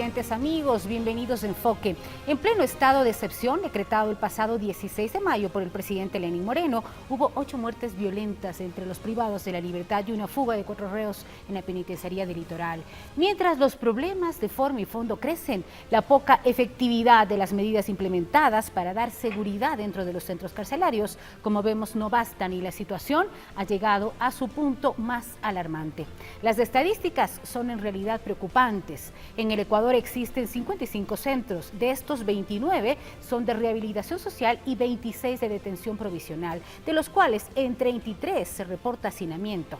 televidentes amigos, bienvenidos a Enfoque. En pleno estado de excepción, decretado el pasado 16 de mayo por el presidente Lenín Moreno, hubo 8 muertes violentas entre los privados de la libertad y una fuga de 4 reos en la penitenciaría del Litoral. Mientras los problemas de forma y fondo crecen, la poca efectividad de las medidas implementadas para dar seguridad dentro de los centros carcelarios, como vemos, no bastan y la situación ha llegado a su punto más alarmante. Las estadísticas son en realidad preocupantes. En el Ecuador existen 55 centros, de estos 29 son de rehabilitación social y 26 de detención provisional, de los cuales en 33 se reporta hacinamiento.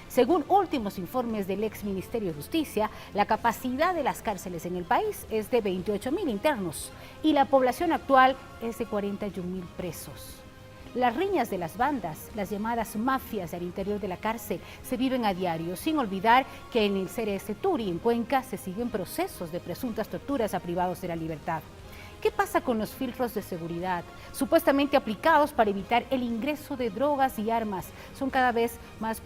Según últimos informes del ex Ministerio de Justicia, la capacidad de las cárceles en el país es de 28.000 internos y la población actual es de 41.000 presos. Las riñas de las bandas, las llamadas mafias al interior de la cárcel, se viven a diario, sin olvidar que en el CRS Turi, en Cuenca, se siguen procesos de presuntas torturas a privados de la libertad. ¿Qué pasa con los filtros de seguridad, supuestamente aplicados para evitar el ingreso de drogas y armas? Son cada vez más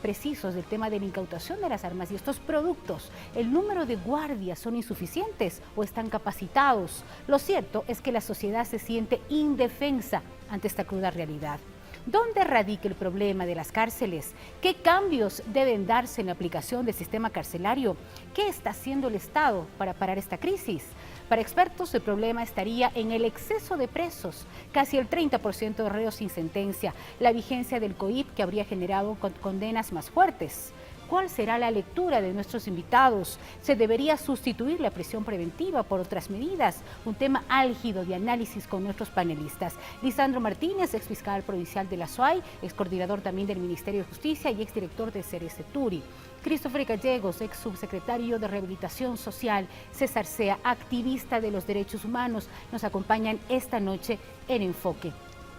precisos del tema de la incautación de las armas y estos productos. ¿El número de guardias son insuficientes o están capacitados? Lo cierto es que la sociedad se siente indefensa ante esta cruda realidad. ¿Dónde radica el problema de las cárceles? ¿Qué cambios deben darse en la aplicación del sistema carcelario? ¿Qué está haciendo el Estado para parar esta crisis? Para expertos, el problema estaría en el exceso de presos, casi el 30% de reos sin sentencia, la vigencia del COIP que habría generado condenas más fuertes. ¿Cuál será la lectura de nuestros invitados? ¿Se debería sustituir la prisión preventiva por otras medidas? Un tema álgido de análisis con nuestros panelistas. Lisandro Martínez, ex fiscal provincial de la SUAY, ex coordinador también del Ministerio de Justicia y ex director de CRS Turi. Christopher Gallegos, ex subsecretario de Rehabilitación Social. César Sea, activista de los derechos humanos, nos acompañan esta noche en Enfoque.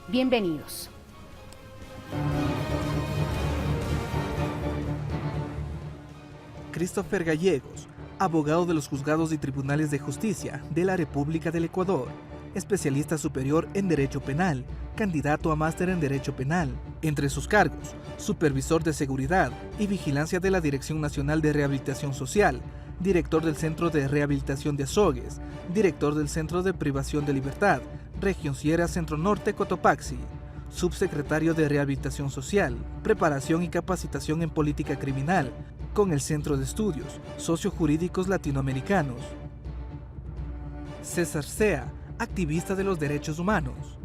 Bienvenidos. Christopher Gallegos, abogado de los juzgados y tribunales de justicia de la República del Ecuador, especialista superior en Derecho Penal, candidato a máster en Derecho Penal. Entre sus cargos, supervisor de seguridad y vigilancia de la Dirección Nacional de Rehabilitación Social, director del Centro de Rehabilitación de Azogues, director del Centro de Privación de Libertad, Región Sierra Centro Norte Cotopaxi, subsecretario de Rehabilitación Social, Preparación y Capacitación en Política Criminal, con el Centro de Estudios Sociojurídicos Latinoamericanos. César Sea, activista de los derechos humanos.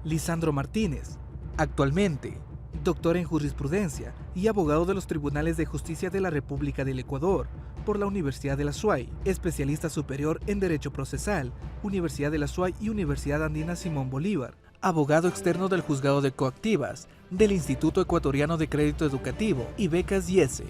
Lisandro Martínez, actualmente doctor en jurisprudencia y abogado de los Tribunales de Justicia de la República del Ecuador por la Universidad de la SUAY, especialista superior en Derecho Procesal, Universidad de la SUAY y Universidad Andina Simón Bolívar, abogado externo del Juzgado de Coactivas, del Instituto Ecuatoriano de Crédito Educativo y Becas IESE.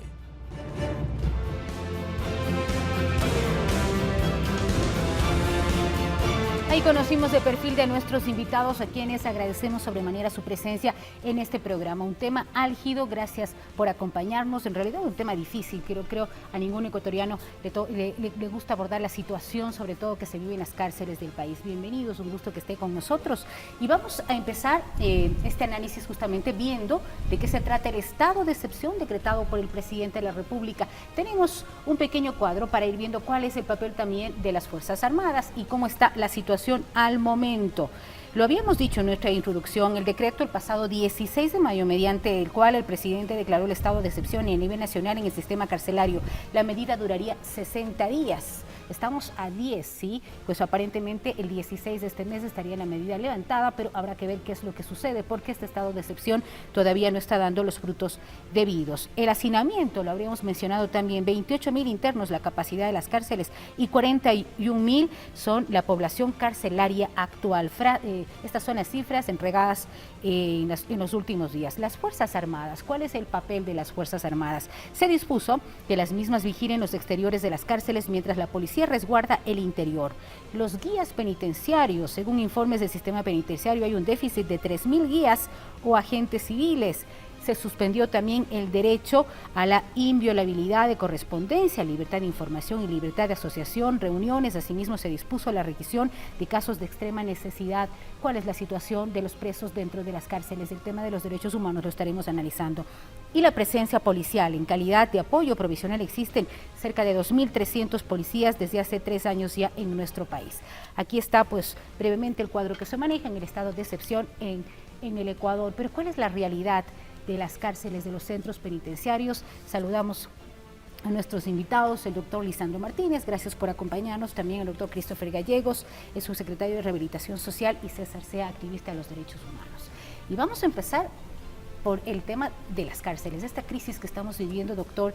Ahí conocimos el perfil de nuestros invitados, a quienes agradecemos sobremanera su presencia en este programa. Un tema álgido, gracias por acompañarnos. En realidad un tema difícil, creo a ningún ecuatoriano le gusta abordar la situación, sobre todo que se vive en las cárceles del país. Bienvenidos, un gusto que esté con nosotros. Y vamos a empezar este análisis justamente viendo de qué se trata el estado de excepción decretado por el presidente de la República. Tenemos un pequeño cuadro para ir viendo cuál es el papel también de las Fuerzas Armadas y cómo está la situación al momento. Lo habíamos dicho en nuestra introducción, el decreto el pasado 16 de mayo, mediante el cual el presidente declaró el estado de excepción y a nivel nacional en el sistema carcelario. La medida duraría 60 días. Estamos a 10, ¿sí? Pues aparentemente el 16 de este mes estaría la medida levantada, pero habrá que ver qué es lo que sucede, porque este estado de excepción todavía no está dando los frutos debidos. El hacinamiento, lo habríamos mencionado también, 28.000 internos la capacidad de las cárceles y 41.000 son la población carcelaria actual. Estas son las cifras entregadas en los últimos días. Las Fuerzas Armadas, ¿cuál es el papel de las Fuerzas Armadas? Se dispuso que las mismas vigilen los exteriores de las cárceles mientras la policía resguarda el interior. Los guías penitenciarios, según informes del sistema penitenciario, hay un déficit de 3.000 guías o agentes civiles. se suspendió también el derecho a la inviolabilidad de correspondencia, libertad de información y libertad de asociación, reuniones. Asimismo, se dispuso la requisición de casos de extrema necesidad. ¿Cuál es la situación de los presos dentro de las cárceles? El tema de los derechos humanos lo estaremos analizando. Y la presencia policial. En calidad de apoyo provisional existen cerca de 2.300 policías desde hace 3 años ya en nuestro país. Aquí está pues brevemente el cuadro que se maneja en el estado de excepción en el Ecuador. Pero ¿cuál es la realidad de las cárceles, de los centros penitenciarios? Saludamos a nuestros invitados, el doctor Lisandro Martínez, gracias por acompañarnos, también el doctor Christopher Gallegos, es subsecretario de Rehabilitación Social, y César Sea, activista de los derechos humanos. Y vamos a empezar por el tema de las cárceles, esta crisis que estamos viviendo, doctor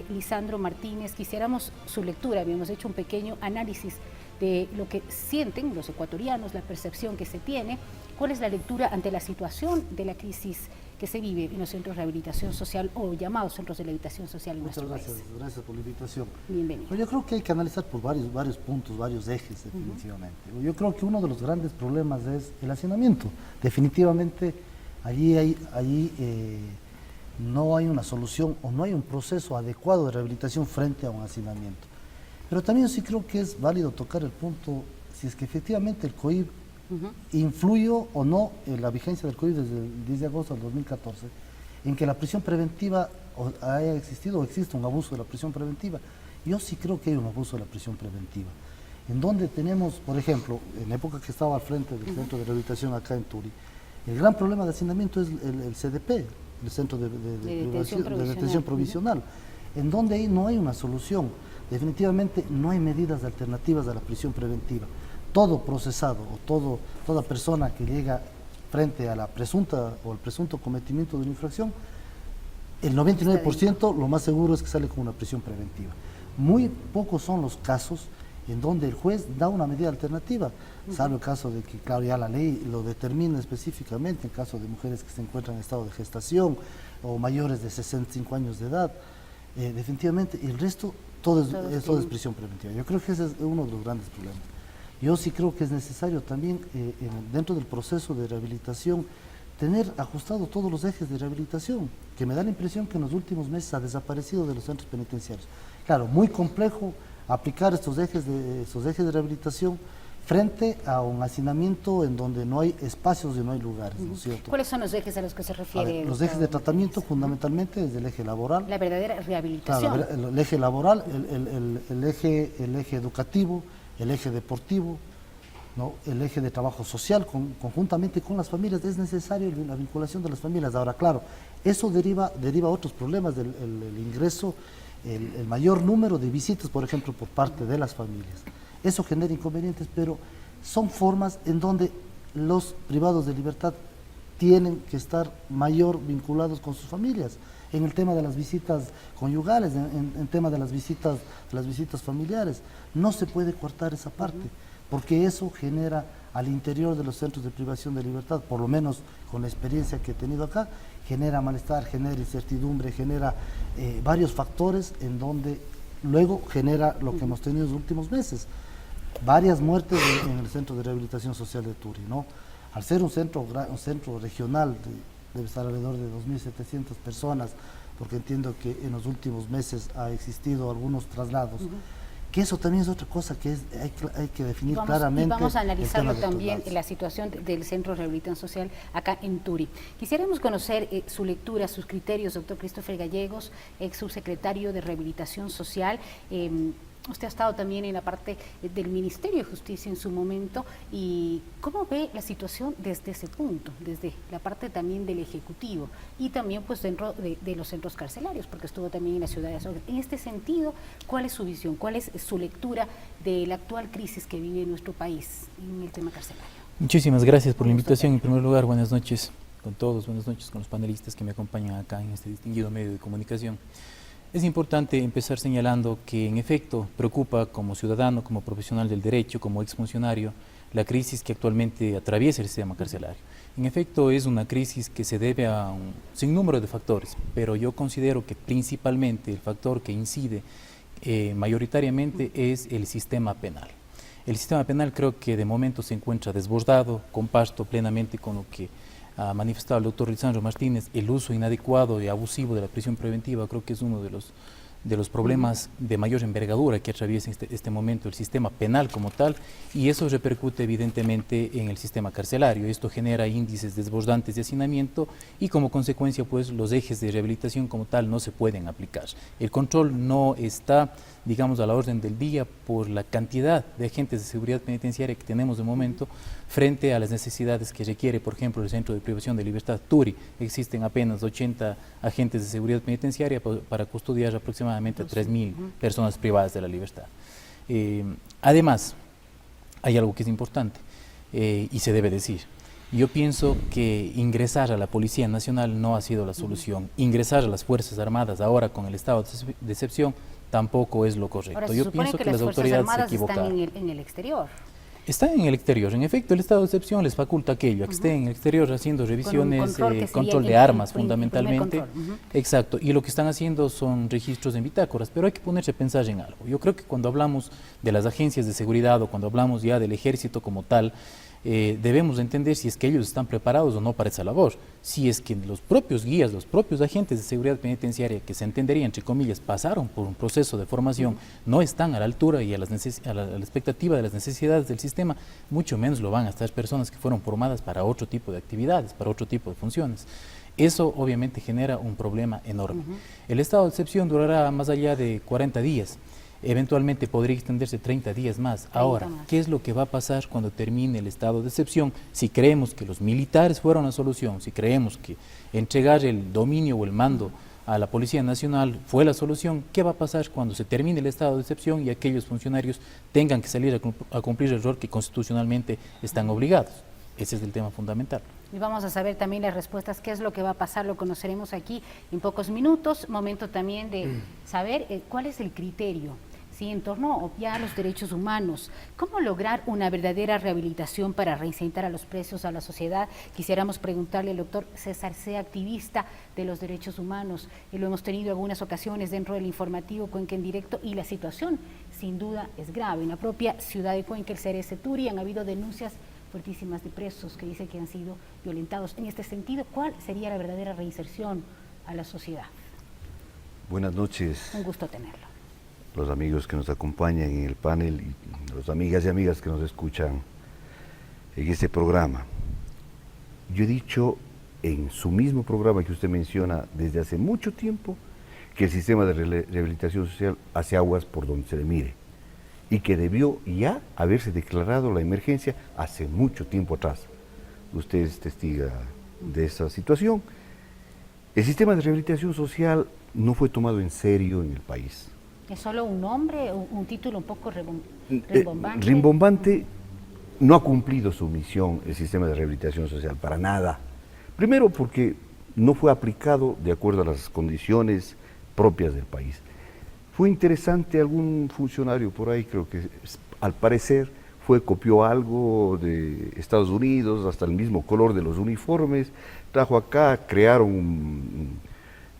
Lisandro Martínez. Quisiéramos su lectura, habíamos hecho un pequeño análisis de lo que sienten los ecuatorianos, la percepción que se tiene. ¿Cuál es la lectura ante la situación de la crisis que se vive en los centros de rehabilitación social o llamados centros de rehabilitación social en nuestro país? Gracias por la invitación. Bienvenido. Pues yo creo que hay que analizar por varios puntos, varios ejes, definitivamente. Yo creo que uno de los grandes problemas es el hacinamiento. Definitivamente allí no hay una solución o no hay un proceso adecuado de rehabilitación frente a un hacinamiento. Pero también sí creo que es válido tocar el punto si es que efectivamente el COIP influyó o no en la vigencia del COIP desde el 10 de agosto del 2014, en que la prisión preventiva haya existido o existe un abuso de la prisión preventiva. Yo sí creo que hay un abuso de la prisión preventiva, en donde tenemos, por ejemplo, en la época que estaba al frente del centro de rehabilitación acá en Turi, el gran problema de hacinamiento es el CDP, el Centro de Detención Provisional, en donde ahí no hay una solución. Definitivamente no hay medidas alternativas a la prisión preventiva. Todo procesado o toda persona que llega frente a la presunta o el presunto cometimiento de una infracción, el 99% lo más seguro es que sale con una prisión preventiva. Muy pocos son los casos en donde el juez da una medida alternativa, salvo el caso de que, claro, ya la ley lo determina específicamente, en caso de mujeres que se encuentran en estado de gestación o mayores de 65 años de edad. Definitivamente, el resto, todo es prisión preventiva. Yo creo que ese es uno de los grandes problemas. Yo sí creo que es necesario también, dentro del proceso de rehabilitación, tener ajustado todos los ejes de rehabilitación, que me da la impresión que en los últimos meses ha desaparecido de los centros penitenciarios. Claro, muy complejo aplicar estos ejes de rehabilitación frente a un hacinamiento en donde no hay espacios y no hay lugares, ¿no es cierto? ¿Cuáles son los ejes a los que se refiere? Los ejes de tratamiento fundamentalmente es el eje laboral. La verdadera rehabilitación. Claro, el eje laboral, el eje educativo, el eje deportivo, ¿no? El eje de trabajo social, conjuntamente con las familias. Es necesario la vinculación de las familias. Ahora, claro, eso deriva a otros problemas del ingreso, el mayor número de visitas, por ejemplo, por parte de las familias. Eso genera inconvenientes, pero son formas en donde los privados de libertad tienen que estar mayor vinculados con sus familias. En el tema de las visitas conyugales, en tema de las visitas familiares, no se puede cortar esa parte, porque eso genera al interior de los centros de privación de libertad, por lo menos con la experiencia que he tenido acá, genera malestar, genera incertidumbre, genera varios factores en donde luego genera lo que hemos tenido en los últimos meses. Varias muertes en el Centro de Rehabilitación Social de Turi, ¿no? Al ser un centro regional, debe estar alrededor de 2.700 personas, porque entiendo que en los últimos meses ha existido algunos traslados, que eso también es otra cosa que hay que definir claramente. Y vamos a analizarlo también, la situación del Centro de Rehabilitación Social acá en Turi. Quisiéramos conocer su lectura, sus criterios, doctor Christopher Gallegos, ex subsecretario de Rehabilitación Social. Usted ha estado también en la parte del Ministerio de Justicia en su momento, y ¿cómo ve la situación desde ese punto, desde la parte también del Ejecutivo y también pues dentro de los centros carcelarios, porque estuvo también en la ciudad de Azogues? En este sentido, ¿cuál es su visión, cuál es su lectura de la actual crisis que vive nuestro país en el tema carcelario? Muchísimas gracias por la invitación. En primer lugar, buenas noches con todos, buenas noches con los panelistas que me acompañan acá en este distinguido medio de comunicación. Es importante empezar señalando que en efecto preocupa como ciudadano, como profesional del derecho, como exfuncionario, la crisis que actualmente atraviesa el sistema carcelario. En efecto es una crisis que se debe a un sinnúmero de factores, pero yo considero que principalmente el factor que incide mayoritariamente es el sistema penal. El sistema penal creo que de momento se encuentra desbordado, comparto plenamente con lo que ha manifestado el doctor Lisandro Martínez, el uso inadecuado y abusivo de la prisión preventiva creo que es uno de los problemas de mayor envergadura que atraviesa este momento el sistema penal como tal, y eso repercute evidentemente en el sistema carcelario. Esto genera índices desbordantes de hacinamiento y como consecuencia pues los ejes de rehabilitación como tal no se pueden aplicar. El control no está, digamos, a la orden del día por la cantidad de agentes de seguridad penitenciaria que tenemos de momento frente a las necesidades que requiere, por ejemplo, el Centro de Privación de Libertad Turi. Existen apenas 80 agentes de seguridad penitenciaria para custodiar aproximadamente a 3.000 personas privadas de la libertad. Además, hay algo que es importante y se debe decir. Yo pienso que ingresar a la Policía Nacional no ha sido la solución. Ingresar a las Fuerzas Armadas ahora con el estado de excepción tampoco es lo correcto. Ahora, yo pienso que las autoridades se equivocaron. Están en el exterior. Están en el exterior. En efecto, el estado de excepción les faculta aquello, a que estén en el exterior haciendo revisiones, control de armas fundamentalmente. Exacto. Y lo que están haciendo son registros en bitácoras, pero hay que ponerse a pensar en algo. Yo creo que cuando hablamos de las agencias de seguridad o cuando hablamos ya del ejército como tal, debemos entender si es que ellos están preparados o no para esa labor. Si es que los propios guías, los propios agentes de seguridad penitenciaria, que se entendería entre comillas, pasaron por un proceso de formación, no están a la altura y a la expectativa de las necesidades del sistema, mucho menos lo van a estar personas que fueron formadas para otro tipo de actividades, para otro tipo de funciones. Eso obviamente genera un problema enorme. El estado de excepción durará más allá de 40 días. Eventualmente podría extenderse 30 días más. Ahora, ¿qué es lo que va a pasar cuando termine el estado de excepción? Si creemos que los militares fueron la solución, si creemos que entregar el dominio o el mando a la Policía Nacional fue la solución, ¿qué va a pasar cuando se termine el estado de excepción y aquellos funcionarios tengan que salir a cumplir el rol que constitucionalmente están obligados? Ese es el tema fundamental. Y vamos a saber también las respuestas, qué es lo que va a pasar, lo conoceremos aquí en pocos minutos. Momento también de saber cuál es el criterio, ¿sí?, en torno ya a los derechos humanos. ¿Cómo lograr una verdadera rehabilitación para reinsertar a los presos a la sociedad? Quisiéramos preguntarle al doctor César C., activista de los derechos humanos. Lo hemos tenido en algunas ocasiones dentro del informativo Cuenca en Directo y la situación sin duda es grave. En la propia ciudad de Cuenca, el CRS Turi, han habido denuncias fuertísimas de presos que dicen que han sido violentados. En este sentido, ¿cuál sería la verdadera reinserción a la sociedad? Buenas noches. Un gusto tenerlo. Los amigos que nos acompañan en el panel y las amigas y amigas que nos escuchan en este programa. Yo he dicho en su mismo programa que usted menciona desde hace mucho tiempo que el sistema de rehabilitación social hace aguas por donde se le mire y que debió ya haberse declarado la emergencia hace mucho tiempo atrás. Usted es testiga de esa situación. El sistema de rehabilitación social no fue tomado en serio en el país. ¿Es solo un nombre, un título un poco rimbombante? Rimbombante. No ha cumplido su misión el sistema de rehabilitación social, para nada. Primero porque no fue aplicado de acuerdo a las condiciones propias del país. Fue interesante, algún funcionario por ahí, creo que al parecer copió algo de Estados Unidos, hasta el mismo color de los uniformes, trajo acá, crearon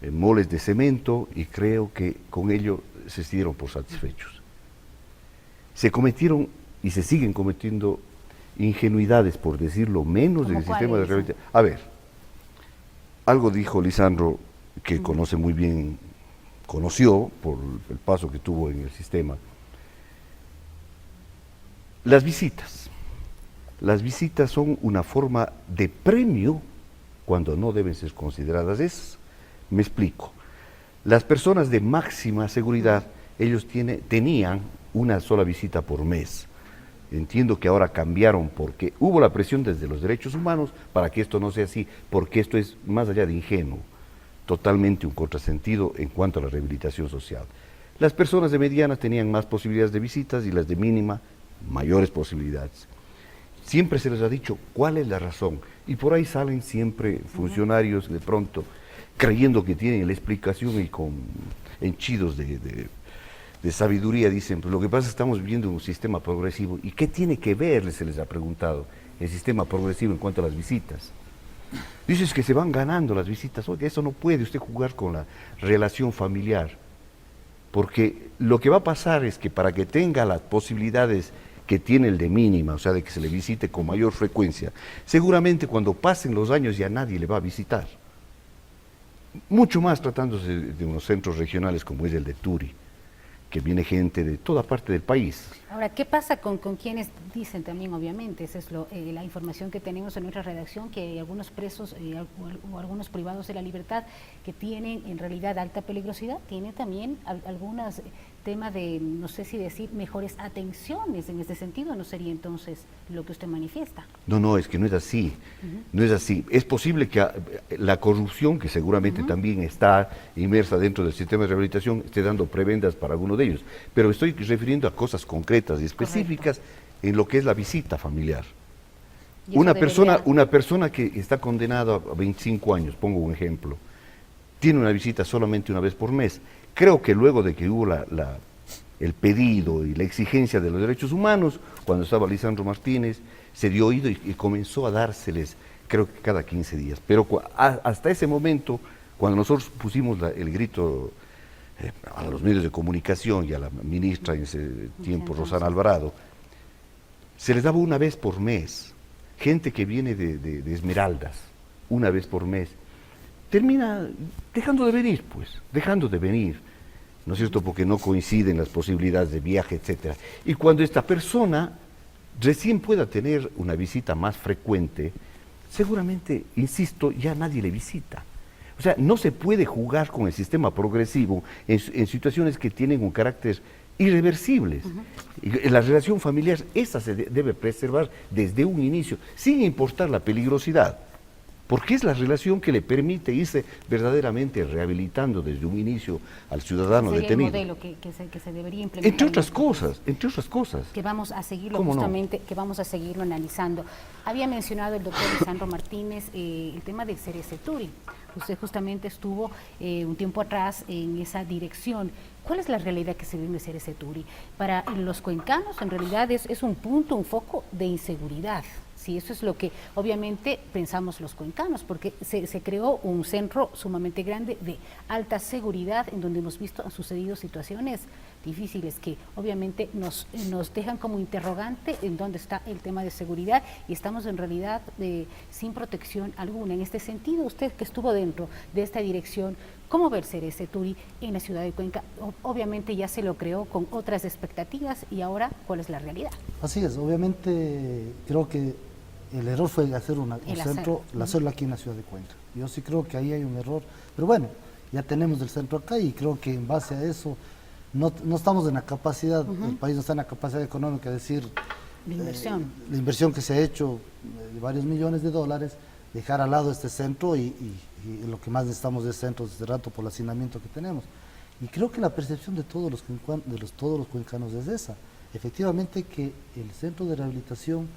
moles de cemento y creo que con ello se dieron por satisfechos. Se cometieron y se siguen cometiendo ingenuidades, por decirlo menos, en el sistema de rehabilitación. A ver, algo dijo Lisandro que conoce muy bien, conoció por el paso que tuvo en el sistema. Las visitas son una forma de premio cuando no deben ser consideradas. Me explico. Las personas de máxima seguridad, ellos tenían una sola visita por mes. Entiendo que ahora cambiaron porque hubo la presión desde los derechos humanos para que esto no sea así, porque esto es más allá de ingenuo, totalmente un contrasentido en cuanto a la rehabilitación social. Las personas de medianas tenían más posibilidades de visitas y las de mínima mayores posibilidades. Siempre se les ha dicho cuál es la razón y por ahí salen siempre funcionarios de pronto creyendo que tienen la explicación y con henchidos de sabiduría dicen, pues lo que pasa es que estamos viviendo un sistema progresivo. ¿Y qué tiene que ver, se les ha preguntado, el sistema progresivo en cuanto a las visitas? Dices que se van ganando las visitas. Oye, eso no puede usted jugar con la relación familiar, porque lo que va a pasar es que para que tenga las posibilidades que tiene el de mínima, o sea, de que se le visite con mayor frecuencia, seguramente cuando pasen los años ya nadie le va a visitar. Mucho más tratándose de unos centros regionales como es el de Turi, que viene gente de toda parte del país. Ahora, ¿qué pasa con quienes dicen también, obviamente, esa es la información que tenemos en nuestra redacción, que hay algunos presos o algunos privados de la libertad que tienen en realidad alta peligrosidad, tienen también algunos temas de, no sé si decir, mejores atenciones en este sentido? ¿No sería entonces lo que usted manifiesta? No, es que no es así, no es así. Es posible que la corrupción, que seguramente también está inmersa dentro del sistema de rehabilitación, esté dando prebendas para alguno de ellos, pero estoy refiriendo a cosas concretas y específicas en lo que es la visita familiar. Una persona que está condenada a 25 años, pongo un ejemplo, tiene una visita solamente una vez por mes. Creo que luego de que hubo el pedido y la exigencia de los derechos humanos, cuando estaba Lisandro Martínez, se dio oído y comenzó a dárseles, creo que cada 15 días. Pero hasta ese momento, cuando nosotros pusimos el grito a los medios de comunicación y a la ministra en ese tiempo, Rosana Alvarado, se les daba una vez por mes. Gente que viene de Esmeraldas, una vez por mes, termina dejando de venir, ¿no es cierto?, porque no coinciden las posibilidades de viaje, etcétera. Y cuando esta persona recién pueda tener una visita más frecuente, seguramente, insisto, ya nadie le visita. O sea, no se puede jugar con el sistema progresivo en situaciones que tienen un carácter irreversibles. Y la relación familiar, esa se debe preservar desde un inicio, sin importar la peligrosidad, porque es la relación que le permite irse verdaderamente rehabilitando desde un inicio al ciudadano detenido. Es el modelo que se debería implementar. Entre otras cosas. Que vamos a seguirlo justamente, que vamos a seguirlo analizando. Había mencionado el doctor Lisandro Martínez el tema del Cerece Turi. Usted justamente estuvo un tiempo atrás en esa dirección. ¿Cuál es la realidad que se vive en Cerece Turi? Para los cuencanos, en realidad es un punto, un foco de inseguridad. Sí, eso es lo que obviamente pensamos los cuencanos, porque se creó un centro sumamente grande de alta seguridad en donde hemos visto han sucedido situaciones difíciles que obviamente nos dejan como interrogante en dónde está el tema de seguridad y estamos en realidad sin protección alguna. En este sentido, usted que estuvo dentro de esta dirección, ¿cómo ver Cerece Turi en la ciudad de Cuenca? Obviamente ya se lo creó con otras expectativas y ahora, ¿cuál es la realidad? Así es, obviamente creo que el error fue hacer hacerlo aquí en la ciudad de Cuenca. Yo sí creo que ahí hay un error, pero bueno, ya tenemos el centro acá y creo que en base a eso no estamos en la capacidad, el país no está en la capacidad económica de decir la inversión que se ha hecho de varios millones de dólares, dejar al lado este centro y lo que más necesitamos de centros desde rato por el hacinamiento que tenemos. Y creo que la percepción de todos los cuencanos es esa, efectivamente que el centro de rehabilitación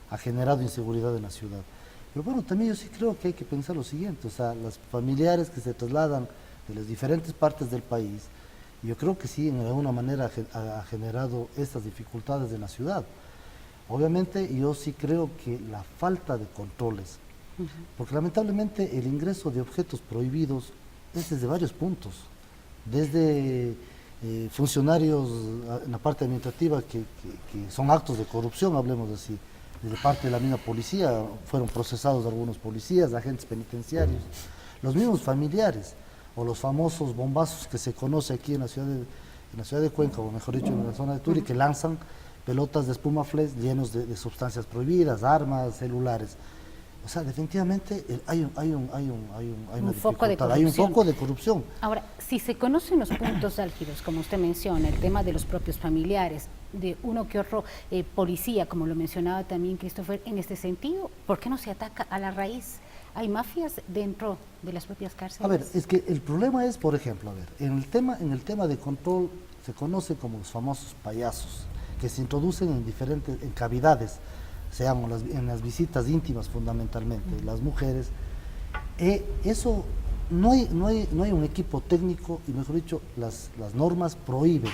ha generado inseguridad en la ciudad. Pero bueno, también yo sí creo que hay que pensar lo siguiente, o sea, los familiares que se trasladan de las diferentes partes del país, yo creo que sí, en alguna manera ha generado estas dificultades en la ciudad. Obviamente yo sí creo que la falta de controles, porque lamentablemente el ingreso de objetos prohibidos es desde varios puntos, desde funcionarios en la parte administrativa que son actos de corrupción, hablemos así, desde parte de la misma policía, fueron procesados algunos policías, agentes penitenciarios, los mismos familiares, o los famosos bombazos que se conoce aquí en la ciudad de Cuenca, o mejor dicho en la zona de Turi, que lanzan pelotas de espuma flex llenos de sustancias prohibidas, armas, celulares. O sea, definitivamente hay un foco de corrupción. Ahora, si se conocen los puntos álgidos, como usted menciona, el tema de los propios familiares, de uno que otro policía, como lo mencionaba también Christopher, en este sentido, ¿por qué no se ataca a la raíz? ¿Hay mafias dentro de las propias cárceles? A ver, es que el problema es, por ejemplo, en el tema de control se conoce como los famosos payasos, que se introducen en cavidades, sean en las visitas íntimas fundamentalmente, las mujeres. Eso no hay un equipo técnico y, mejor dicho, las normas prohíben.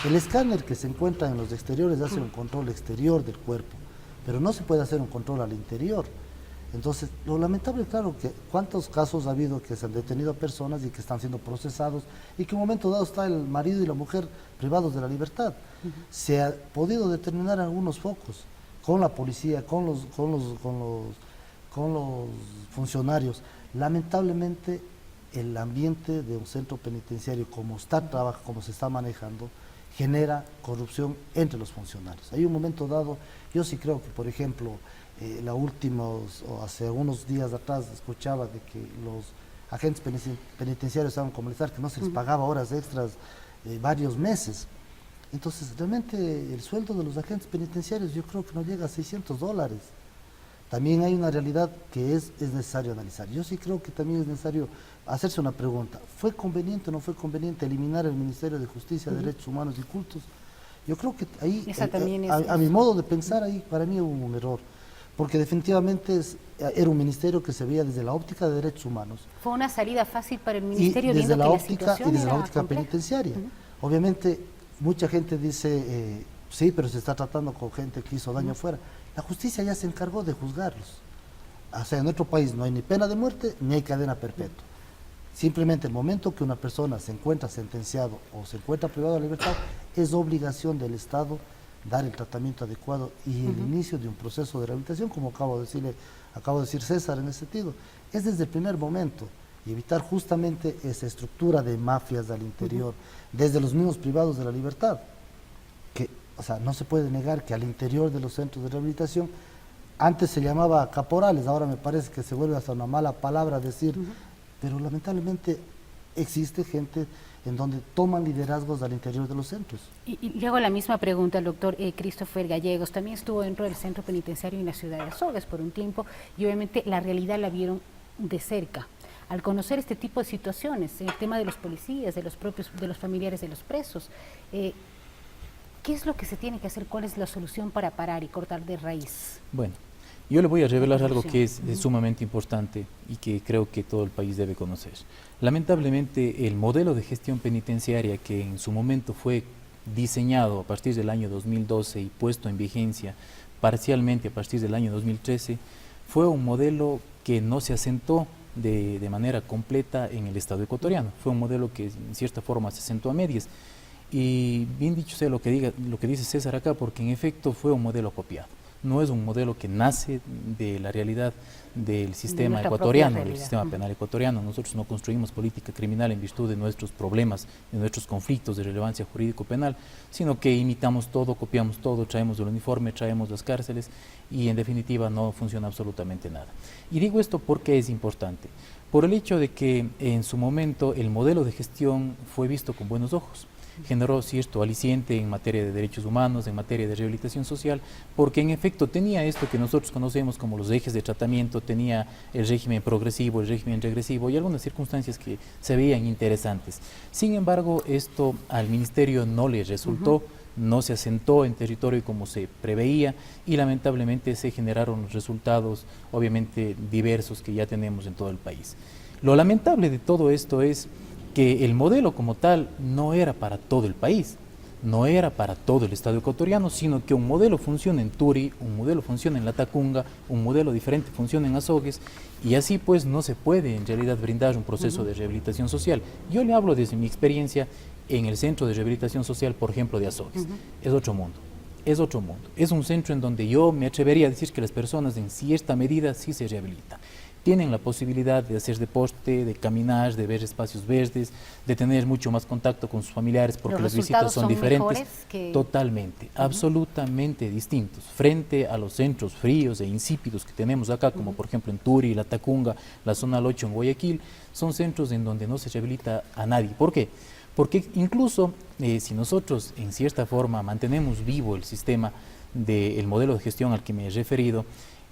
El escáner que se encuentra en los exteriores hace un control exterior del cuerpo, pero no se puede hacer un control al interior. Entonces, lo lamentable, claro, que cuántos casos ha habido que se han detenido a personas y que están siendo procesados y que en un momento dado está el marido y la mujer privados de la libertad. Se ha podido determinar algunos focos con la policía, con los funcionarios. Lamentablemente, el ambiente de un centro penitenciario, como se está manejando, genera corrupción entre los funcionarios. Hay un momento dado, yo sí creo que, por ejemplo, hace unos días atrás escuchaba de que los agentes penitenciarios estaban con malestar, que no se les pagaba horas extras varios meses. Entonces, realmente el sueldo de los agentes penitenciarios yo creo que no llega a $600. También hay una realidad que es necesario analizar. Yo sí creo que también es necesario hacerse una pregunta. ¿Fue conveniente o no fue conveniente eliminar el Ministerio de Justicia, Derechos Humanos y Cultos? Yo creo que ahí, a mi modo de pensar, ahí para mí hubo un error. Porque definitivamente era un ministerio que se veía desde la óptica de derechos humanos. Fue una salida fácil para el ministerio, desde viendo la que óptica, la situación y desde la era óptica compleja. penitenciaria. Obviamente, mucha gente dice, sí, pero se está tratando con gente que hizo daño afuera. La justicia ya se encargó de juzgarlos. O sea, en nuestro país no hay ni pena de muerte ni hay cadena perpetua. Simplemente el momento que una persona se encuentra sentenciado o se encuentra privado de libertad, es obligación del Estado dar el tratamiento adecuado y el inicio de un proceso de rehabilitación, como acabo de decir César en ese sentido. Es desde el primer momento, y evitar justamente esa estructura de mafias al interior, desde los mismos privados de la libertad. Que, o sea, no se puede negar que al interior de los centros de rehabilitación, antes se llamaba caporales, ahora me parece que se vuelve hasta una mala palabra decir, pero lamentablemente existe gente en donde toman liderazgos al interior de los centros. Y le hago la misma pregunta al doctor Christopher Gallegos. También estuvo dentro del centro penitenciario en la ciudad de Azogues por un tiempo y obviamente la realidad la vieron de cerca. Al conocer este tipo de situaciones, el tema de los policías, de los familiares de los presos, ¿qué es lo que se tiene que hacer? ¿Cuál es la solución para parar y cortar de raíz? Bueno, yo le voy a revelar algo que es sumamente importante y que creo que todo el país debe conocer. Lamentablemente, el modelo de gestión penitenciaria que en su momento fue diseñado a partir del año 2012 y puesto en vigencia parcialmente a partir del año 2013, fue un modelo que no se asentó de manera completa en el Estado ecuatoriano. Fue un modelo que en cierta forma se asentó a medias. Y bien dicho sea lo que dice César acá, porque en efecto fue un modelo copiado. No es un modelo que nace de la realidad del sistema ecuatoriano, del sistema penal ecuatoriano. Nosotros no construimos política criminal en virtud de nuestros problemas, de nuestros conflictos de relevancia jurídico-penal, sino que imitamos todo, copiamos todo, traemos el uniforme, traemos las cárceles y en definitiva no funciona absolutamente nada. Y digo esto porque es importante, por el hecho de que en su momento el modelo de gestión fue visto con buenos ojos. Generó cierto aliciente en materia de derechos humanos, en materia de rehabilitación social, porque en efecto tenía esto que nosotros conocemos como los ejes de tratamiento, tenía el régimen progresivo, el régimen regresivo y algunas circunstancias que se veían interesantes. Sin embargo, esto al ministerio no le resultó, no se asentó en territorio como se preveía y lamentablemente se generaron resultados obviamente diversos que ya tenemos en todo el país. Lo lamentable de todo esto es que el modelo como tal no era para todo el país, no era para todo el Estado ecuatoriano, sino que un modelo funciona en Turi, un modelo funciona en Latacunga, un modelo diferente funciona en Azogues, y así pues no se puede en realidad brindar un proceso de rehabilitación social. Yo le hablo desde mi experiencia en el Centro de Rehabilitación Social, por ejemplo, de Azogues. Es otro mundo. Es otro mundo. Es un centro en donde yo me atrevería a decir que las personas en cierta medida sí se rehabilitan. Tienen la posibilidad de hacer deporte, de caminar, de ver espacios verdes, de tener mucho más contacto con sus familiares porque las visitas son diferentes. Totalmente, absolutamente distintos. Frente a los centros fríos e insípidos que tenemos acá, como por ejemplo en Turi, Latacunga, la zona 8 en Guayaquil, son centros en donde no se rehabilita a nadie. ¿Por qué? Porque incluso si nosotros en cierta forma mantenemos vivo el sistema del modelo de gestión al que me he referido,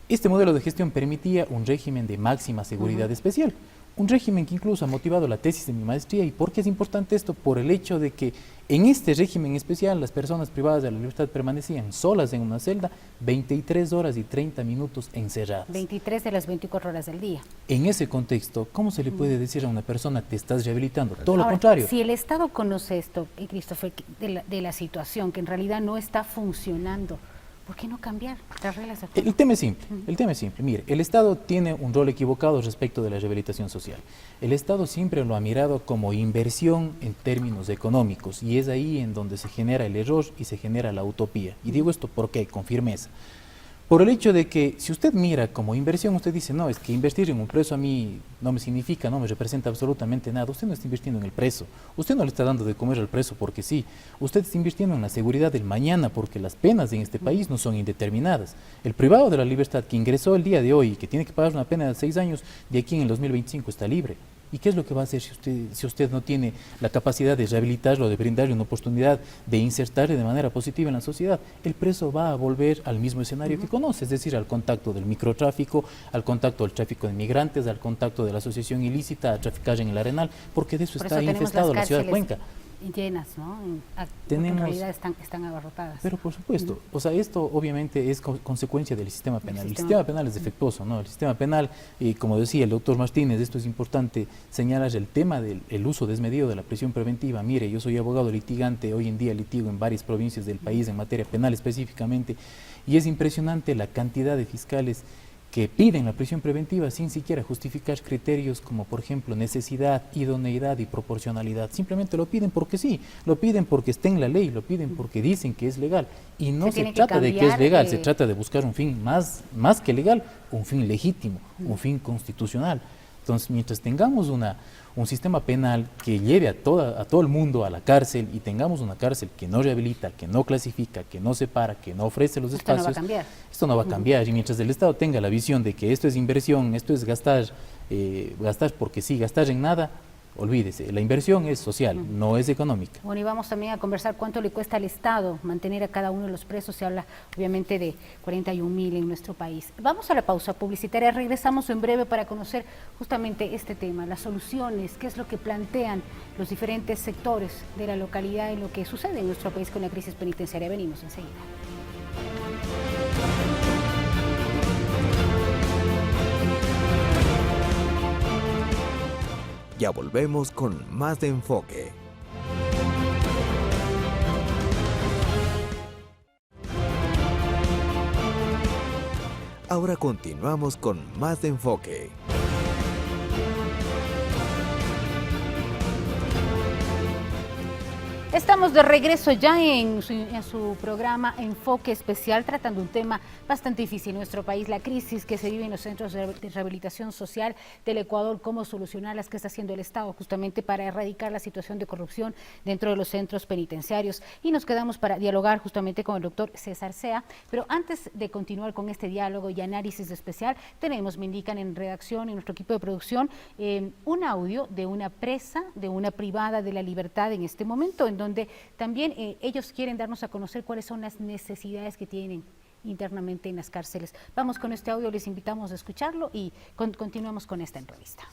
este modelo de gestión permitía un régimen de máxima seguridad especial, un régimen que incluso ha motivado la tesis de mi maestría. ¿Y por qué es importante esto? Por el hecho de que en este régimen especial las personas privadas de la libertad permanecían solas en una celda 23 horas y 30 minutos encerradas. 23 de las 24 horas del día. En ese contexto, ¿cómo se le puede decir a una persona te estás rehabilitando? Todo lo contrario. Si el Estado conoce esto, Christopher, de la situación que en realidad no está funcionando, ¿Por qué no cambiar las reglas de El tema es simple, Mire, el Estado tiene un rol equivocado respecto de la rehabilitación social. El Estado siempre lo ha mirado como inversión en términos económicos y es ahí en donde se genera el error y se genera la utopía. Y digo esto porque con firmeza. Por el hecho de que si usted mira como inversión, usted dice, no, es que invertir en un preso a mí no me significa, no me representa absolutamente nada. Usted no está invirtiendo en el preso, usted no le está dando de comer al preso porque sí. Usted está invirtiendo en la seguridad del mañana porque las penas en este país no son indeterminadas. El privado de la libertad que ingresó el día de hoy y que tiene que pagar una pena de 6 años, de aquí en el 2025 está libre. ¿Y qué es lo que va a hacer si usted no tiene la capacidad de rehabilitarlo, de brindarle una oportunidad de insertarle de manera positiva en la sociedad? El preso va a volver al mismo escenario que conoce, es decir, al contacto del microtráfico, al contacto del tráfico de migrantes, al contacto de la asociación ilícita, a traficar en el Arenal, porque de eso está infestado la ciudad de Cuenca. Llenas, ¿no? Tenemos, en realidad están abarrotadas. Pero por supuesto, o sea, esto obviamente es consecuencia del sistema penal. El sistema penal es defectuoso, ¿no? El sistema penal, y como decía el doctor Martínez, esto es importante señalar el tema del uso desmedido de la prisión preventiva. Mire, yo soy abogado litigante, hoy en día litigo en varias provincias del país en materia penal específicamente, y es impresionante la cantidad de fiscales que piden la prisión preventiva sin siquiera justificar criterios como, por ejemplo, necesidad, idoneidad y proporcionalidad. Simplemente lo piden porque sí, lo piden porque está en la ley, lo piden porque dicen que es legal. Y no se trata de que es legal, se trata de buscar un fin más que legal, un fin legítimo, un fin constitucional. Entonces, mientras tengamos un sistema penal que lleve a todo el mundo a la cárcel y tengamos una cárcel que no rehabilita, que no clasifica, que no separa, que no ofrece los espacios, esto no va a cambiar. Y mientras el Estado tenga la visión de que esto es inversión, esto es gastar porque sí, gastar en nada, olvídese, la inversión es social, no es económica. Bueno, y vamos también a conversar cuánto le cuesta al Estado mantener a cada uno de los presos. Se habla obviamente de 41.000 en nuestro país. Vamos a la pausa publicitaria, regresamos en breve para conocer justamente este tema, las soluciones, qué es lo que plantean los diferentes sectores de la localidad en lo que sucede en nuestro país con la crisis penitenciaria. Venimos enseguida. Ya volvemos con más de Enfoque. Ahora continuamos con más de Enfoque. Estamos de regreso ya en su programa Enfoque Especial, tratando un tema bastante difícil en nuestro país, la crisis que se vive en los centros de rehabilitación social del Ecuador, cómo solucionarlas, qué está haciendo el Estado justamente para erradicar la situación de corrupción dentro de los centros penitenciarios. Y nos quedamos para dialogar justamente con el doctor César Sea, pero antes de continuar con este diálogo y análisis especial, me indican en redacción, en nuestro equipo de producción, un audio de una presa, de una privada de la libertad en este momento, en donde también ellos quieren darnos a conocer cuáles son las necesidades que tienen internamente en las cárceles. Vamos con este audio, les invitamos a escucharlo y continuamos con esta entrevista.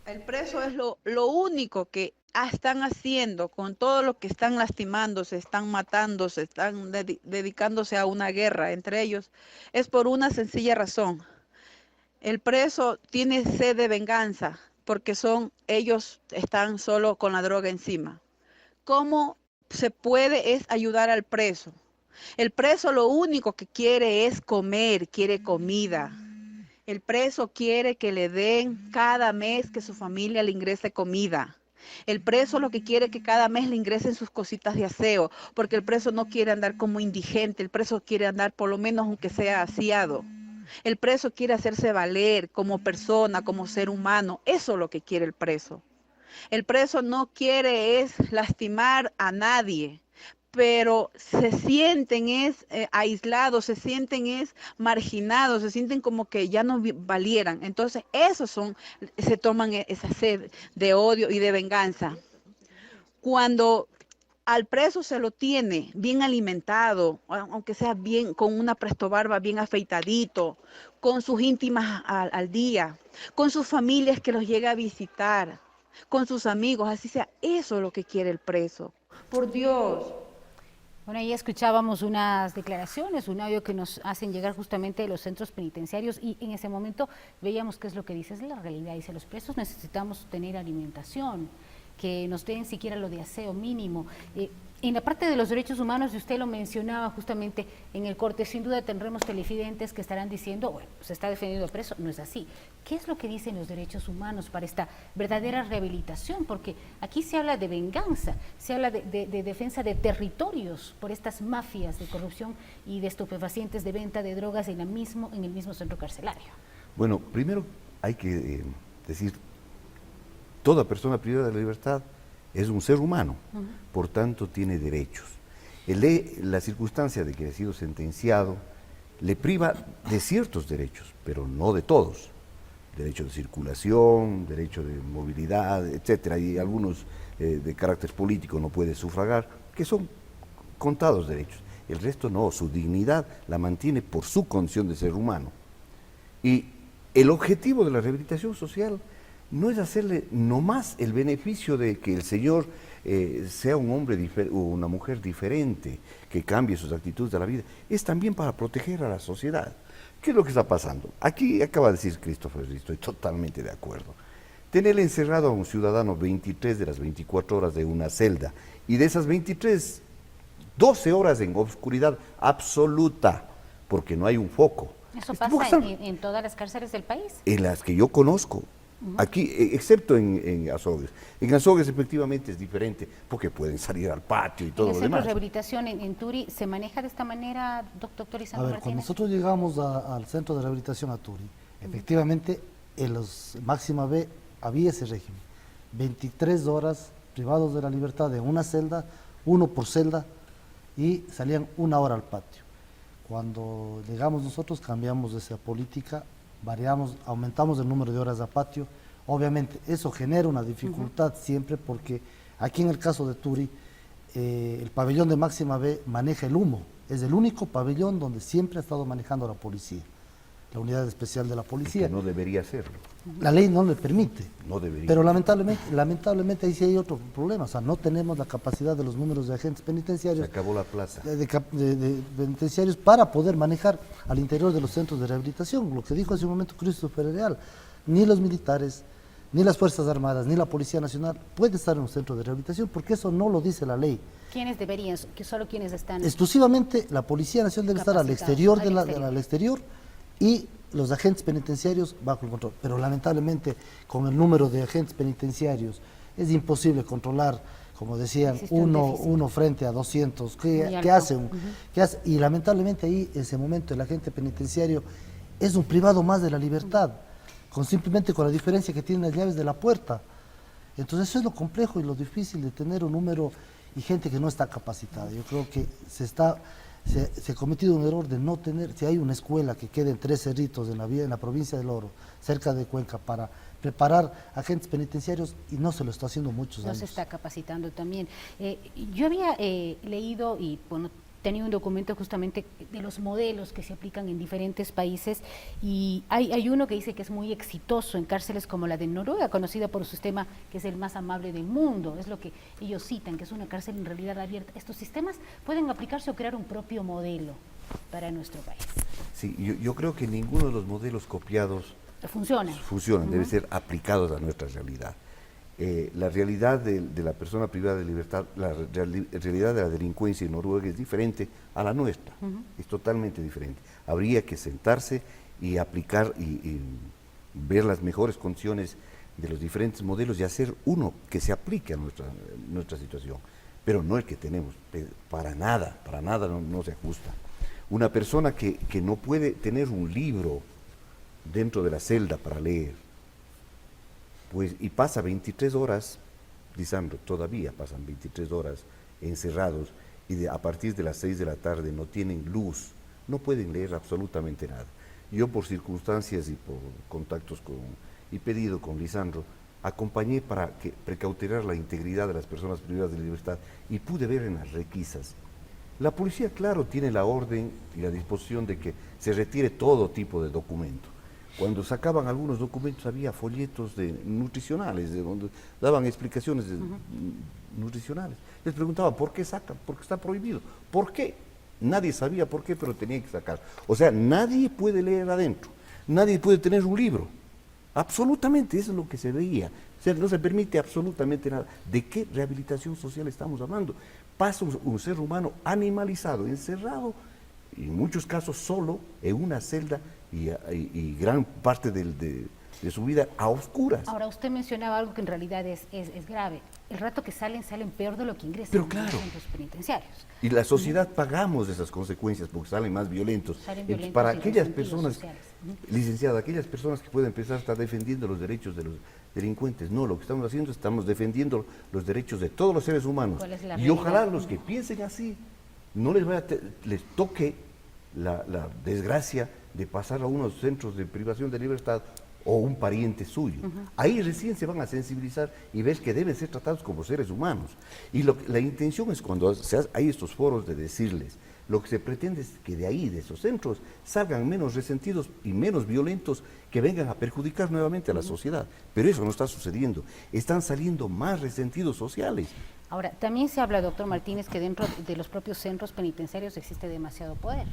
El preso es lo único que están haciendo con todo lo que están lastimándose, están matándose, están dedicándose a una guerra entre ellos, es por una sencilla razón. El preso tiene sed de venganza porque ellos están solo con la droga encima. ¿Cómo se puede es ayudar al preso? El preso lo único que quiere es comer, quiere comida. El preso quiere que le den cada mes que su familia le ingrese comida. El preso lo que quiere es que cada mes le ingresen sus cositas de aseo, porque el preso no quiere andar como indigente, el preso quiere andar por lo menos aunque sea aseado. El preso quiere hacerse valer como persona, como ser humano. Eso es lo que quiere el preso. El preso no quiere es lastimar a nadie, pero se sienten aislados, se sienten marginados, se sienten como que ya no valieran. Entonces se toman esa sed de odio y de venganza. Cuando al preso se lo tiene bien alimentado, aunque sea bien, con una prestobarba bien afeitadito, con sus íntimas al día, con sus familias que los llega a visitar, con sus amigos, así sea, eso es lo que quiere el preso. Por Dios. Bueno, ahí escuchábamos unas declaraciones, un audio que nos hacen llegar justamente de los centros penitenciarios y en ese momento veíamos qué es lo que dice, es la realidad, dice, los presos necesitamos tener alimentación. que nos den siquiera lo de aseo mínimo. En la parte de los derechos humanos, y usted lo mencionaba justamente en el corte, sin duda tendremos televidentes que estarán diciendo, bueno, se está defendiendo al preso, no es así. ¿Qué es lo que dicen los derechos humanos para esta verdadera rehabilitación? Porque aquí se habla de venganza, se habla de defensa de territorios por estas mafias de corrupción y de estupefacientes de venta de drogas en el mismo centro carcelario. Bueno, primero hay que decir, toda persona privada de la libertad es un ser humano, por tanto tiene derechos. La circunstancia de que ha sido sentenciado le priva de ciertos derechos, pero no de todos. Derecho de circulación, derecho de movilidad, etcétera, y algunos de carácter político no puede sufragar, que son contados derechos. El resto no, su dignidad la mantiene por su condición de ser humano. Y el objetivo de la rehabilitación social no es hacerle nomás el beneficio de que el señor sea un hombre o una mujer diferente, que cambie sus actitudes de la vida, es también para proteger a la sociedad. ¿Qué es lo que está pasando? Aquí acaba de decir Christopher, y estoy totalmente de acuerdo. Tener encerrado a un ciudadano 23 de las 24 horas de una celda, y de esas 23, 12 horas en obscuridad absoluta, porque no hay un foco. ¿Eso pasa en todas las cárceles del país? En las que yo conozco. Aquí, excepto en Azogues. En Azogues efectivamente es diferente, porque pueden salir al patio y todo lo demás. ¿En el centro de rehabilitación en Turi se maneja de esta manera, doctor Lisandro Cuando Martínez? nosotros llegamos al centro de rehabilitación a Turi, efectivamente en los máxima B había ese régimen. 23 horas privados de la libertad en una celda, uno por celda, y salían 1 hora al patio. Cuando llegamos nosotros cambiamos esa política, variamos, aumentamos el número de horas a patio. Obviamente eso genera una dificultad siempre, porque aquí en el caso de Turi, el pabellón de máxima B maneja el humo. Es el único pabellón donde siempre ha estado manejando la policía, la unidad especial de la policía. Que no debería hacerlo. La ley no le permite. No debería. Pero lamentablemente ahí sí hay otro problema. O sea, no tenemos la capacidad de los números de agentes penitenciarios. Se acabó la plaza. De penitenciarios para poder manejar al interior de los centros de rehabilitación. Lo que dijo hace un momento Christopher es real. Ni los militares, ni las Fuerzas Armadas, ni la Policía Nacional puede estar en un centro de rehabilitación, porque eso no lo dice la ley. ¿Quiénes deberían? Que solo quienes están... Exclusivamente la Policía Nacional debe estar al exterior, al exterior, y los agentes penitenciarios bajo el control. Pero lamentablemente con el número de agentes penitenciarios es imposible controlar, como decían, uno frente a 200. ¿Qué hacen? Y lamentablemente ahí, en ese momento, el agente penitenciario es un privado más de la libertad, simplemente con la diferencia que tienen las llaves de la puerta. Entonces eso es lo complejo y lo difícil de tener un número y gente que no está capacitada. Yo creo que se ha cometido un error de no tener, si hay una escuela que quede en Tres Cerritos, en la provincia del Oro, cerca de Cuenca, para preparar agentes penitenciarios, y no se lo está haciendo muchos años. No se está capacitando también. Yo había leído y bueno, tenía un documento justamente de los modelos que se aplican en diferentes países, y hay uno que dice que es muy exitoso en cárceles como la de Noruega, conocida por su sistema que es el más amable del mundo. Es lo que ellos citan, que es una cárcel en realidad abierta. ¿Estos sistemas pueden aplicarse o crear un propio modelo para nuestro país? Sí, yo creo que ninguno de los modelos copiados funcionan, deben ser aplicados a nuestra realidad. La realidad de la persona privada de libertad, la realidad de la delincuencia en Noruega es diferente a la nuestra, es totalmente diferente. Habría que sentarse y aplicar y ver las mejores condiciones de los diferentes modelos y hacer uno que se aplique a nuestra situación, pero no el que tenemos, para nada no se ajusta. Una persona que no puede tener un libro dentro de la celda para leer, pues, y pasa 23 horas, Lisandro, todavía pasan 23 horas encerrados, y a partir de las 6 de la tarde no tienen luz, no pueden leer absolutamente nada. Yo, por circunstancias y por contactos y pedido con Lisandro, acompañé para precautelar la integridad de las personas privadas de libertad, y pude ver en las requisas. La policía, claro, tiene la orden y la disposición de que se retire todo tipo de documento. Cuando sacaban algunos documentos había folletos nutricionales, de donde daban explicaciones nutricionales. Les preguntaban, ¿por qué sacan? Porque está prohibido. ¿Por qué? Nadie sabía por qué, pero tenían que sacar. O sea, nadie puede leer adentro, nadie puede tener un libro, Absolutamente, eso es lo que se veía. O sea, no se permite absolutamente nada. ¿De qué rehabilitación social estamos hablando? Pasa un ser humano animalizado, encerrado, y en muchos casos solo, en una celda y gran parte de su vida a oscuras. Ahora, usted mencionaba algo que en realidad es grave. El rato que salen peor de lo que ingresan Pero en claro. los centros penitenciarios. Y la sociedad pagamos esas consecuencias porque salen más violentos. Salen Entonces, violentos para y aquellas resentidos personas, sociales. licenciada, aquellas personas que pueden empezar a estar defendiendo los derechos de los delincuentes, no, lo que estamos haciendo, estamos defendiendo los derechos de todos los seres humanos. ¿Cuál es la Y ojalá realidad? los que piensen así, no les toque la desgracia de pasar a unos centros de privación de libertad o un pariente suyo. Ahí recién se van a sensibilizar y ver que deben ser tratados como seres humanos. Y la intención es cuando hay estos foros de decirles, lo que se pretende es que de ahí, de esos centros, salgan menos resentidos y menos violentos que vengan a perjudicar nuevamente a la sociedad. Pero eso no está sucediendo. Están saliendo más resentidos sociales. Ahora, también se habla, doctor Martínez, que dentro de los propios centros penitenciarios existe demasiado poder.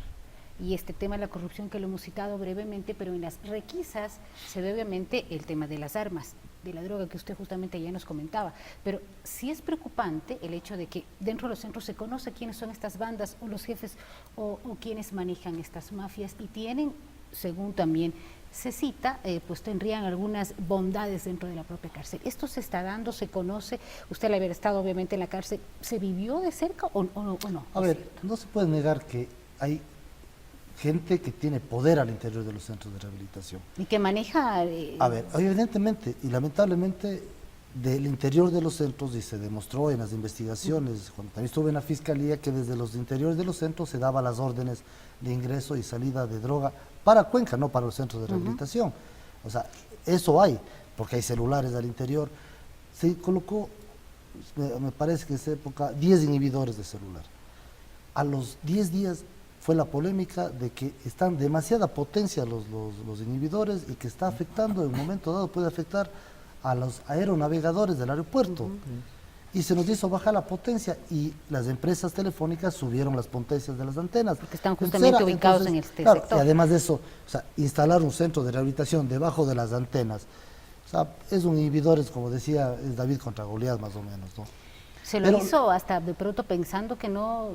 Y este tema de la corrupción que lo hemos citado brevemente, pero en las requisas se ve obviamente el tema de las armas, de la droga que usted justamente ya nos comentaba. Pero sí es preocupante el hecho de que dentro de los centros se conoce quiénes son estas bandas o los jefes o quienes manejan estas mafias y tienen, según también se cita, pues tendrían algunas bondades dentro de la propia cárcel. ¿Esto se está dando, se conoce? Usted al haber estado obviamente en la cárcel, ¿se vivió de cerca o no? A ver, no se puede negar que hay gente que tiene poder al interior de los centros de rehabilitación. Y que maneja... A ver, evidentemente y lamentablemente del interior de los centros, y se demostró en las investigaciones, cuando también estuve en la fiscalía, que desde los interiores de los centros se daban las órdenes de ingreso y salida de droga para Cuenca, no para los centros de rehabilitación. O sea, eso hay, porque hay celulares al interior. Se colocó, me parece que en esa época, 10 inhibidores de celular. A los 10 días fue la polémica de que están demasiada potencia los inhibidores y que está afectando, en un momento dado puede afectar a los aeronavegadores del aeropuerto. Y se nos hizo bajar la potencia y las empresas telefónicas subieron las potencias de las antenas. Porque están justamente ubicados en este sector. Y además de eso, o sea, instalar un centro de rehabilitación debajo de las antenas, o sea, es un inhibidor, es como decía, es David contra Goliat más o menos, ¿no? Se lo hizo hasta de pronto pensando que no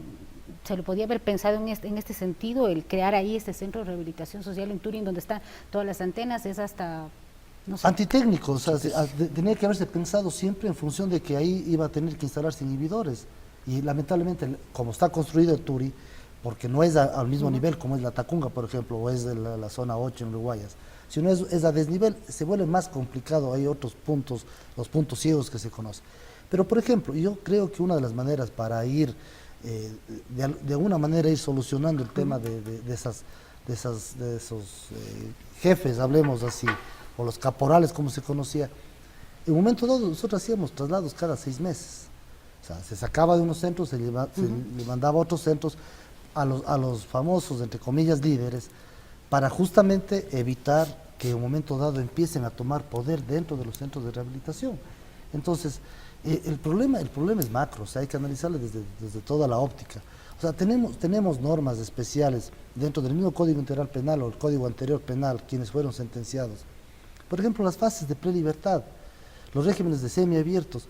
se lo podía haber pensado en este sentido, el crear ahí este centro de rehabilitación social en Turín donde están todas las antenas, es hasta, no sé. Antitécnico, o sea, tenía que haberse pensado siempre en función de que ahí iba a tener que instalarse inhibidores. Y lamentablemente, como está construido el Turi, porque no es al mismo nivel como es la Tacunga, por ejemplo, o es la zona 8 en Uruguayas, sino es a desnivel, se vuelve más complicado, hay otros puntos, los puntos ciegos que se conocen. Pero, por ejemplo, yo creo que una de las maneras para ir, de alguna manera ir solucionando el tema de esos jefes, hablemos así, o los caporales, como se conocía, en un momento dado nosotros hacíamos traslados cada 6 meses. O sea, se sacaba de unos centros, se le mandaba a otros centros, a los famosos, entre comillas, líderes, para justamente evitar que en un momento dado empiecen a tomar poder dentro de los centros de rehabilitación. Entonces, el problema es macro, o sea, hay que analizarlo desde toda la óptica. O sea, tenemos normas especiales dentro del mismo Código Integral Penal o el Código Anterior Penal, quienes fueron sentenciados. Por ejemplo, las fases de prelibertad, los regímenes de semiabiertos,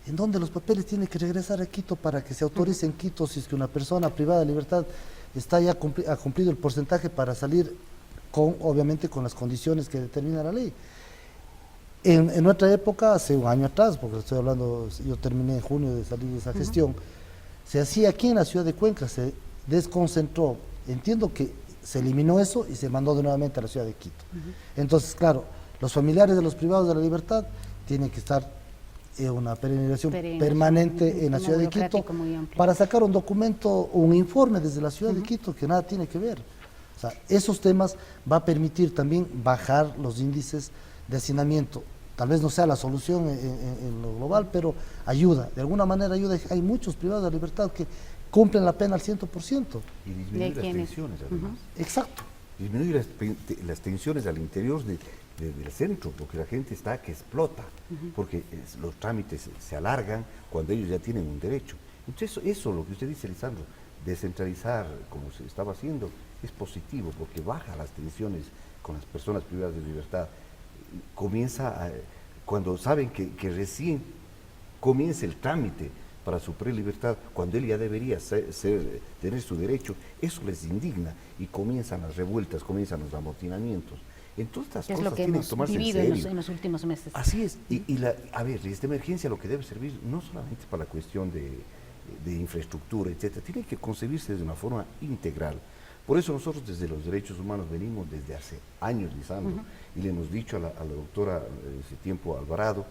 en donde los papeles tienen que regresar a Quito para que se autorice en Quito si es que una persona privada de libertad está ya ha cumplido el porcentaje para salir, obviamente con las condiciones que determina la ley. En nuestra época, hace un año atrás, porque estoy hablando, yo terminé en junio de salir de esa gestión, se hacía aquí en la ciudad de Cuenca, se desconcentró. Entiendo que se eliminó eso y se mandó de nuevamente a la ciudad de Quito. Entonces, claro, los familiares de los privados de la libertad tienen que estar en una peregrinación permanente en la ciudad de Quito para sacar un documento, un informe desde la ciudad de Quito que nada tiene que ver. O sea, esos temas va a permitir también bajar los índices de hacinamiento. Tal vez no sea la solución en lo global, pero ayuda, de alguna manera ayuda. Hay muchos privados de la libertad que cumplen la pena al 100%. Y disminuir las tensiones, además. Exacto. Disminuir las tensiones al interior del centro, porque la gente está que explota, porque los trámites se alargan cuando ellos ya tienen un derecho. Entonces, eso lo que usted dice, Lisandro, descentralizar como se estaba haciendo, es positivo, porque baja las tensiones con las personas privadas de libertad. cuando saben que recién comienza el trámite para su prelibertad, cuando él ya debería tener su derecho, eso les indigna y comienzan las revueltas, comienzan los amotinamientos. Entonces estas Es lo cosas que tienen hemos que tomarse vivido en serio. en los últimos meses. Así es, a ver, esta emergencia lo que debe servir no solamente para la cuestión de infraestructura, etcétera, tiene que concebirse de una forma integral. Por eso nosotros desde los derechos humanos venimos desde hace años, Lisandro, y le hemos dicho a la doctora ese tiempo Alvarado,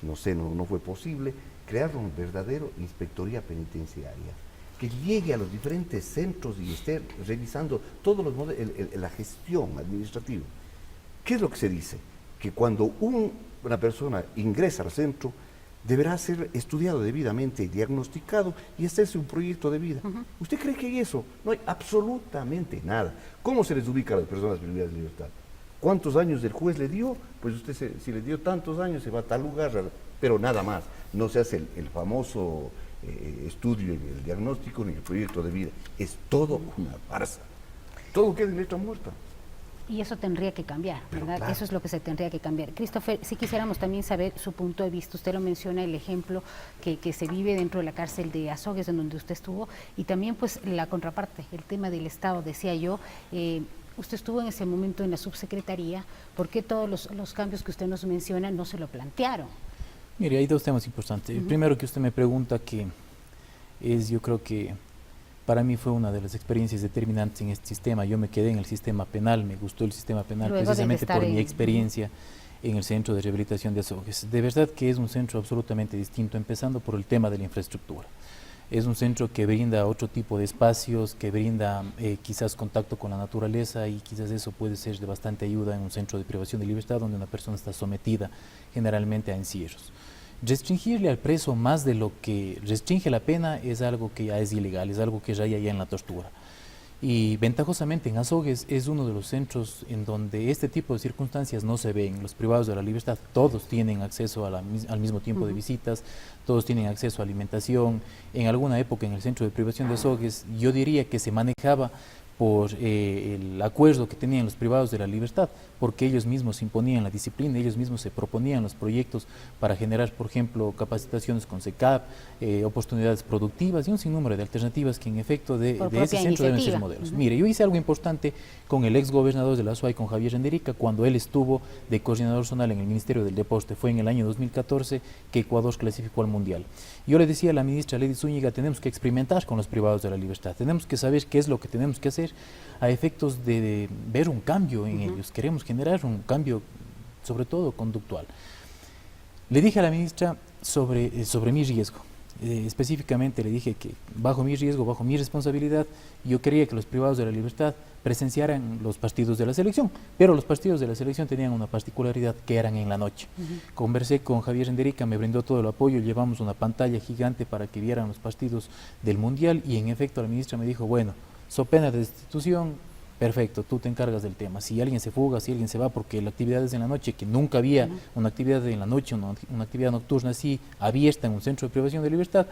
no fue posible, crear una verdadera inspectoría penitenciaria que llegue a los diferentes centros y esté revisando todos los modelos, la gestión administrativa. ¿Qué es lo que se dice? Que cuando una persona ingresa al centro, deberá ser estudiado debidamente, diagnosticado y hacerse un proyecto de vida. ¿Usted cree que hay eso? No hay absolutamente nada. ¿Cómo se les ubica a las personas privadas de libertad? ¿Cuántos años el juez le dio? Pues usted si le dio tantos años se va a tal lugar, pero nada más. No se hace el famoso estudio, el diagnóstico ni el proyecto de vida. Es todo una farsa. Todo queda en letra muerta. Y eso tendría que cambiar, ¿verdad? Claro. Eso es lo que se tendría que cambiar. Christopher, si quisiéramos también saber su punto de vista. Usted lo menciona, el ejemplo que se vive dentro de la cárcel de Azogues, en donde usted estuvo, y también pues la contraparte, el tema del Estado, decía yo. Usted estuvo en ese momento en la subsecretaría. ¿Por qué todos los cambios que usted nos menciona no se lo plantearon? Mire, hay dos temas importantes. El primero que usted me pregunta, que es, yo creo que para mí fue una de las experiencias determinantes en este sistema. Yo me quedé en el sistema penal, me gustó el sistema penal Luego precisamente por mi experiencia en el Centro de Rehabilitación de Azogues. De verdad que es un centro absolutamente distinto, empezando por el tema de la infraestructura. Es un centro que brinda otro tipo de espacios, que brinda quizás contacto con la naturaleza, y quizás eso puede ser de bastante ayuda en un centro de privación de libertad donde una persona está sometida generalmente a encierros. Restringirle al preso más de lo que restringe la pena es algo que ya es ilegal, es algo que raya ya en la tortura. Y ventajosamente en Azogues es uno de los centros en donde este tipo de circunstancias no se ven. Los privados de la libertad todos tienen acceso al mismo tiempo de visitas, todos tienen acceso a alimentación. En alguna época en el centro de privación de Azogues yo diría que se manejaba por el acuerdo que tenían los privados de la libertad, porque ellos mismos imponían la disciplina, ellos mismos se proponían los proyectos para generar, por ejemplo, capacitaciones con SECAP, oportunidades productivas y un sinnúmero de alternativas que en efecto de ese centro deben ser modelos. Mire, yo hice algo importante con el ex gobernador de la SUAY, con Javier Enderica, cuando él estuvo de coordinador zonal en el Ministerio del Deporte. Fue en el año 2014 que Ecuador clasificó al Mundial. Yo le decía a la ministra Lady Zúñiga, tenemos que experimentar con los privados de la libertad, tenemos que saber qué es lo que tenemos que hacer a efectos de ver un cambio en ellos. Queremos generar un cambio, sobre todo conductual. Le dije a la ministra sobre mi riesgo. Específicamente le dije que bajo mi riesgo, bajo mi responsabilidad, yo quería que los privados de la libertad presenciaran los partidos de la selección, pero los partidos de la selección tenían una particularidad, que eran en la noche. Conversé con Javier Enderica, me brindó todo el apoyo, llevamos una pantalla gigante para que vieran los partidos del Mundial, y en efecto la ministra me dijo, bueno, so pena de destitución, perfecto, tú te encargas del tema. Si alguien se fuga, si alguien se va, porque la actividad es en la noche, que nunca había una actividad en la noche, una actividad nocturna así abierta en un centro de privación de libertad,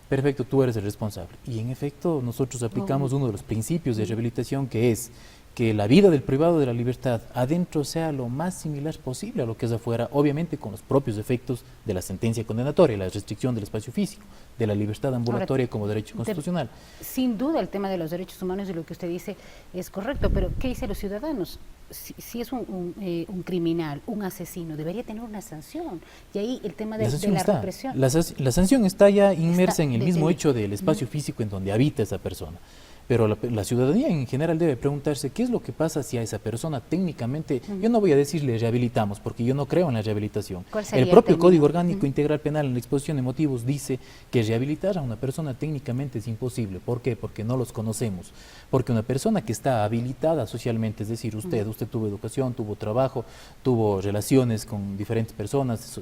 perfecto, tú eres el responsable. Y en efecto nosotros aplicamos uno de los principios de rehabilitación, que es que la vida del privado de la libertad adentro sea lo más similar posible a lo que es afuera, obviamente con los propios efectos de la sentencia condenatoria, la restricción del espacio físico, de la libertad ambulatoria como derecho constitucional. Sin duda el tema de los derechos humanos y lo que usted dice es correcto, pero ¿qué dicen los ciudadanos? Si es un criminal, un asesino, debería tener una sanción. Y ahí el tema de la represión. La sanción está ya inmersa en el mismo hecho del espacio físico en donde habita esa persona. Pero la ciudadanía en general debe preguntarse qué es lo que pasa si a esa persona técnicamente, yo no voy a decirle rehabilitamos, porque yo no creo en la rehabilitación. El propio Código Orgánico Integral Penal en la exposición de motivos dice que rehabilitar a una persona técnicamente es imposible. ¿Por qué? Porque no los conocemos. Porque una persona que está habilitada socialmente, es decir, usted tuvo educación, tuvo trabajo, tuvo relaciones con diferentes personas,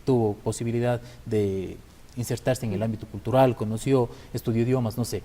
tuvo posibilidad de insertarse en el ámbito cultural, conoció, estudió idiomas, no sé.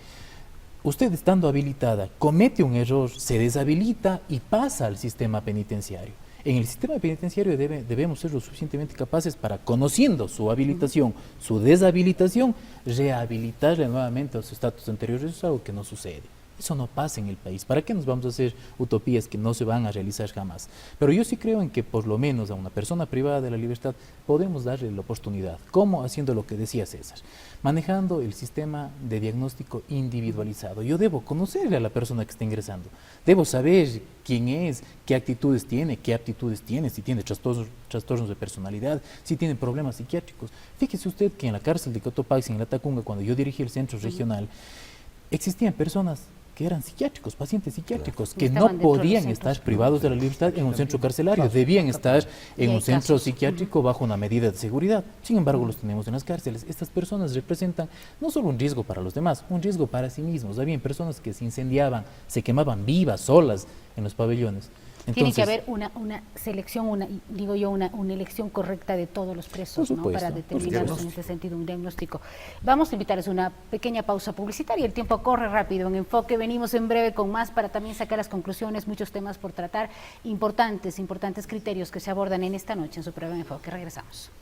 Usted estando habilitada, comete un error, se deshabilita y pasa al sistema penitenciario. En el sistema penitenciario debemos ser lo suficientemente capaces para, conociendo su habilitación, su deshabilitación, rehabilitarle nuevamente a los estatus anteriores. Eso es algo que no sucede. Eso no pasa en el país. ¿Para qué nos vamos a hacer utopías que no se van a realizar jamás? Pero yo sí creo en que por lo menos a una persona privada de la libertad podemos darle la oportunidad. ¿Cómo? Haciendo lo que decía César, manejando el sistema de diagnóstico individualizado. Yo debo conocerle a la persona que está ingresando, debo saber quién es, qué actitudes tiene, qué aptitudes tiene, si tiene trastornos de personalidad, si tiene problemas psiquiátricos. Fíjese usted que en la cárcel de Cotopaxi, en La Tacunga, cuando yo dirigí el centro regional, existían personas que eran psiquiátricos, pacientes psiquiátricos, que no podían estar privados de la libertad en un centro carcelario, debían estar en un centro psiquiátrico bajo una medida de seguridad. Sin embargo, los tenemos en las cárceles. Estas personas representan no solo un riesgo para los demás, un riesgo para sí mismos. Habían personas que se incendiaban, se quemaban vivas, solas en los pabellones. Tiene que haber una selección, una elección correcta de todos los presos, ¿no? Para determinarlos en ese sentido, un diagnóstico. Vamos a invitarles a una pequeña pausa publicitaria. El tiempo corre rápido en Enfoque. Venimos en breve con más para también sacar las conclusiones, muchos temas por tratar, importantes criterios que se abordan en esta noche en su programa Enfoque. Regresamos.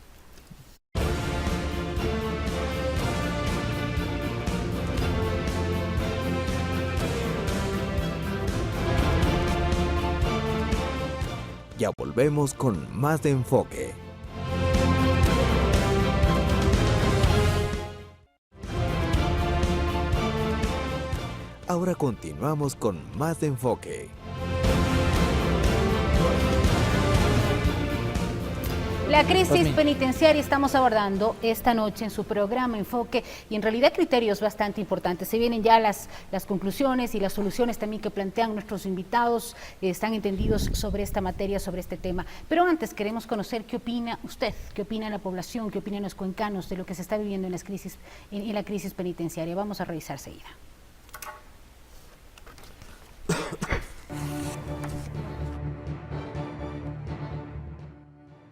Ya volvemos con más de Enfoque. Ahora continuamos con más de Enfoque. La crisis penitenciaria estamos abordando esta noche en su programa Enfoque y en realidad criterios bastante importantes. Se vienen ya las conclusiones y las soluciones también que plantean nuestros invitados, están entendidos sobre esta materia, sobre este tema. Pero antes queremos conocer qué opina usted, qué opina la población, qué opinan los cuencanos de lo que se está viviendo en la crisis penitenciaria. Vamos a revisar seguida.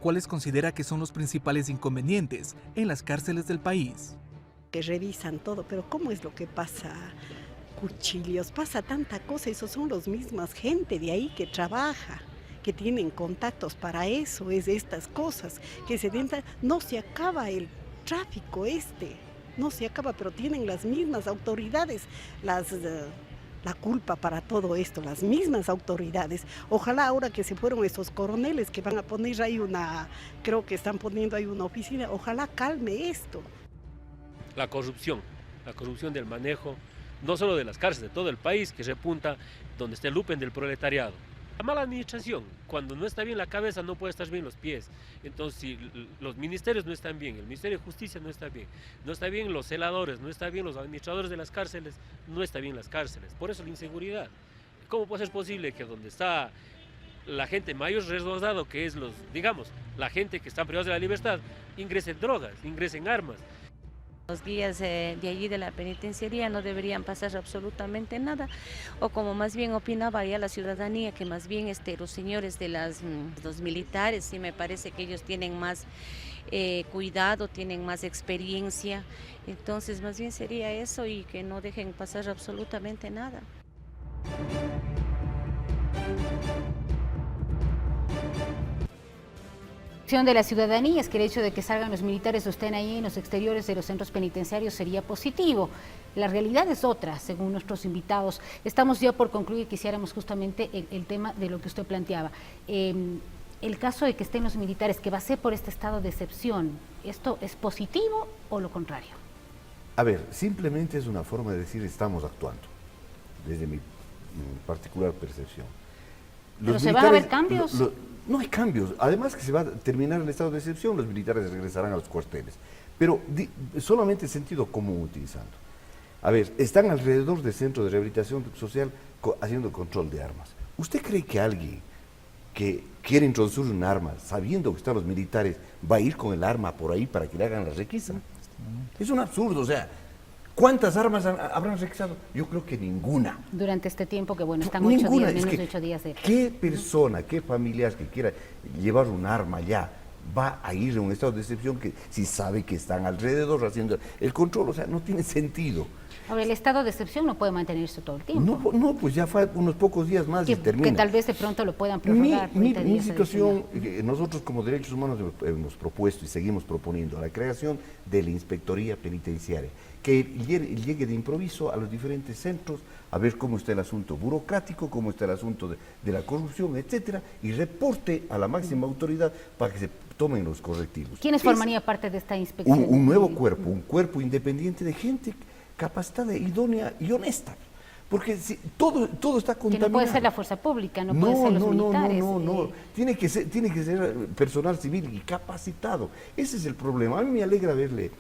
¿Cuáles considera que son los principales inconvenientes en las cárceles del país? Que revisan todo, pero ¿cómo es lo que pasa? Cuchillos, pasa tanta cosa, esos son los mismas gente de ahí que trabaja, que tienen contactos para eso, es de estas cosas, que se entran, no se acaba el tráfico no se acaba, pero tienen las mismas autoridades, la culpa para todo esto, las mismas autoridades. Ojalá ahora que se fueron esos coroneles que van a poner ahí creo que están poniendo ahí una oficina, ojalá calme esto. La corrupción del manejo, no solo de las cárceles, de todo el país, que repunta donde está el lupen del proletariado. La mala administración, cuando no está bien la cabeza no puede estar bien los pies. Entonces, si los ministerios no están bien, el Ministerio de Justicia no está bien los celadores, no está bien los administradores de las cárceles, no está bien las cárceles. Por eso la inseguridad. ¿Cómo puede ser posible que donde está la gente mayor resguardado, que es la gente que está privados de la libertad, ingresen drogas, ingresen armas? Los guías de allí de la penitenciaría no deberían pasar absolutamente nada, o como más bien opinaba ya la ciudadanía, que más bien los señores de los militares, sí me parece que ellos tienen más cuidado, tienen más experiencia, entonces más bien sería eso y que no dejen pasar absolutamente nada. De la ciudadanía es que el hecho de que salgan los militares o estén ahí en los exteriores de los centros penitenciarios sería positivo. La realidad es otra, según nuestros invitados. Estamos ya por concluir, quisiéramos justamente el tema de lo que usted planteaba. El caso de que estén los militares, que va a ser por este estado de excepción, ¿esto es positivo o lo contrario? A ver, simplemente es una forma de decir estamos actuando, desde mi particular percepción. ¿Pero se van a ver cambios? No hay cambios, además que se va a terminar el estado de excepción, los militares regresarán a los cuarteles, pero solamente sentido común utilizando. A ver, están alrededor del centro de rehabilitación social haciendo control de armas. ¿Usted cree que alguien que quiere introducir un arma, sabiendo que están los militares, va a ir con el arma por ahí para que le hagan la requisa? Es un absurdo, o sea, ¿cuántas armas habrán requisado? Yo creo que ninguna. Durante este tiempo que, bueno, están 8 días, menos de 8 días de... ¿Qué persona, qué familiar que quiera llevar un arma ya va a ir en un estado de excepción que si sabe que están alrededor haciendo el control? O sea, no tiene sentido. Ahora, el estado de excepción no puede mantenerse todo el tiempo. No, pues ya fue unos pocos días más y termina. Que tal vez de pronto lo puedan prorrogar. Mi situación, nosotros como derechos humanos hemos propuesto y seguimos proponiendo la creación de la Inspectoría Penitenciaria, que llegue de improviso a los diferentes centros a ver cómo está el asunto burocrático, cómo está el asunto de la corrupción, etcétera, y reporte a la máxima autoridad para que se tomen los correctivos. ¿Quiénes formarían parte de esta inspección? Un nuevo cuerpo, un cuerpo independiente de gente capacitada, idónea y honesta. Porque si, todo está contaminado. Que no puede ser la fuerza pública, no puede ser los militares. No. Tiene que ser personal civil y capacitado. Ese es el problema. A mí me alegra verle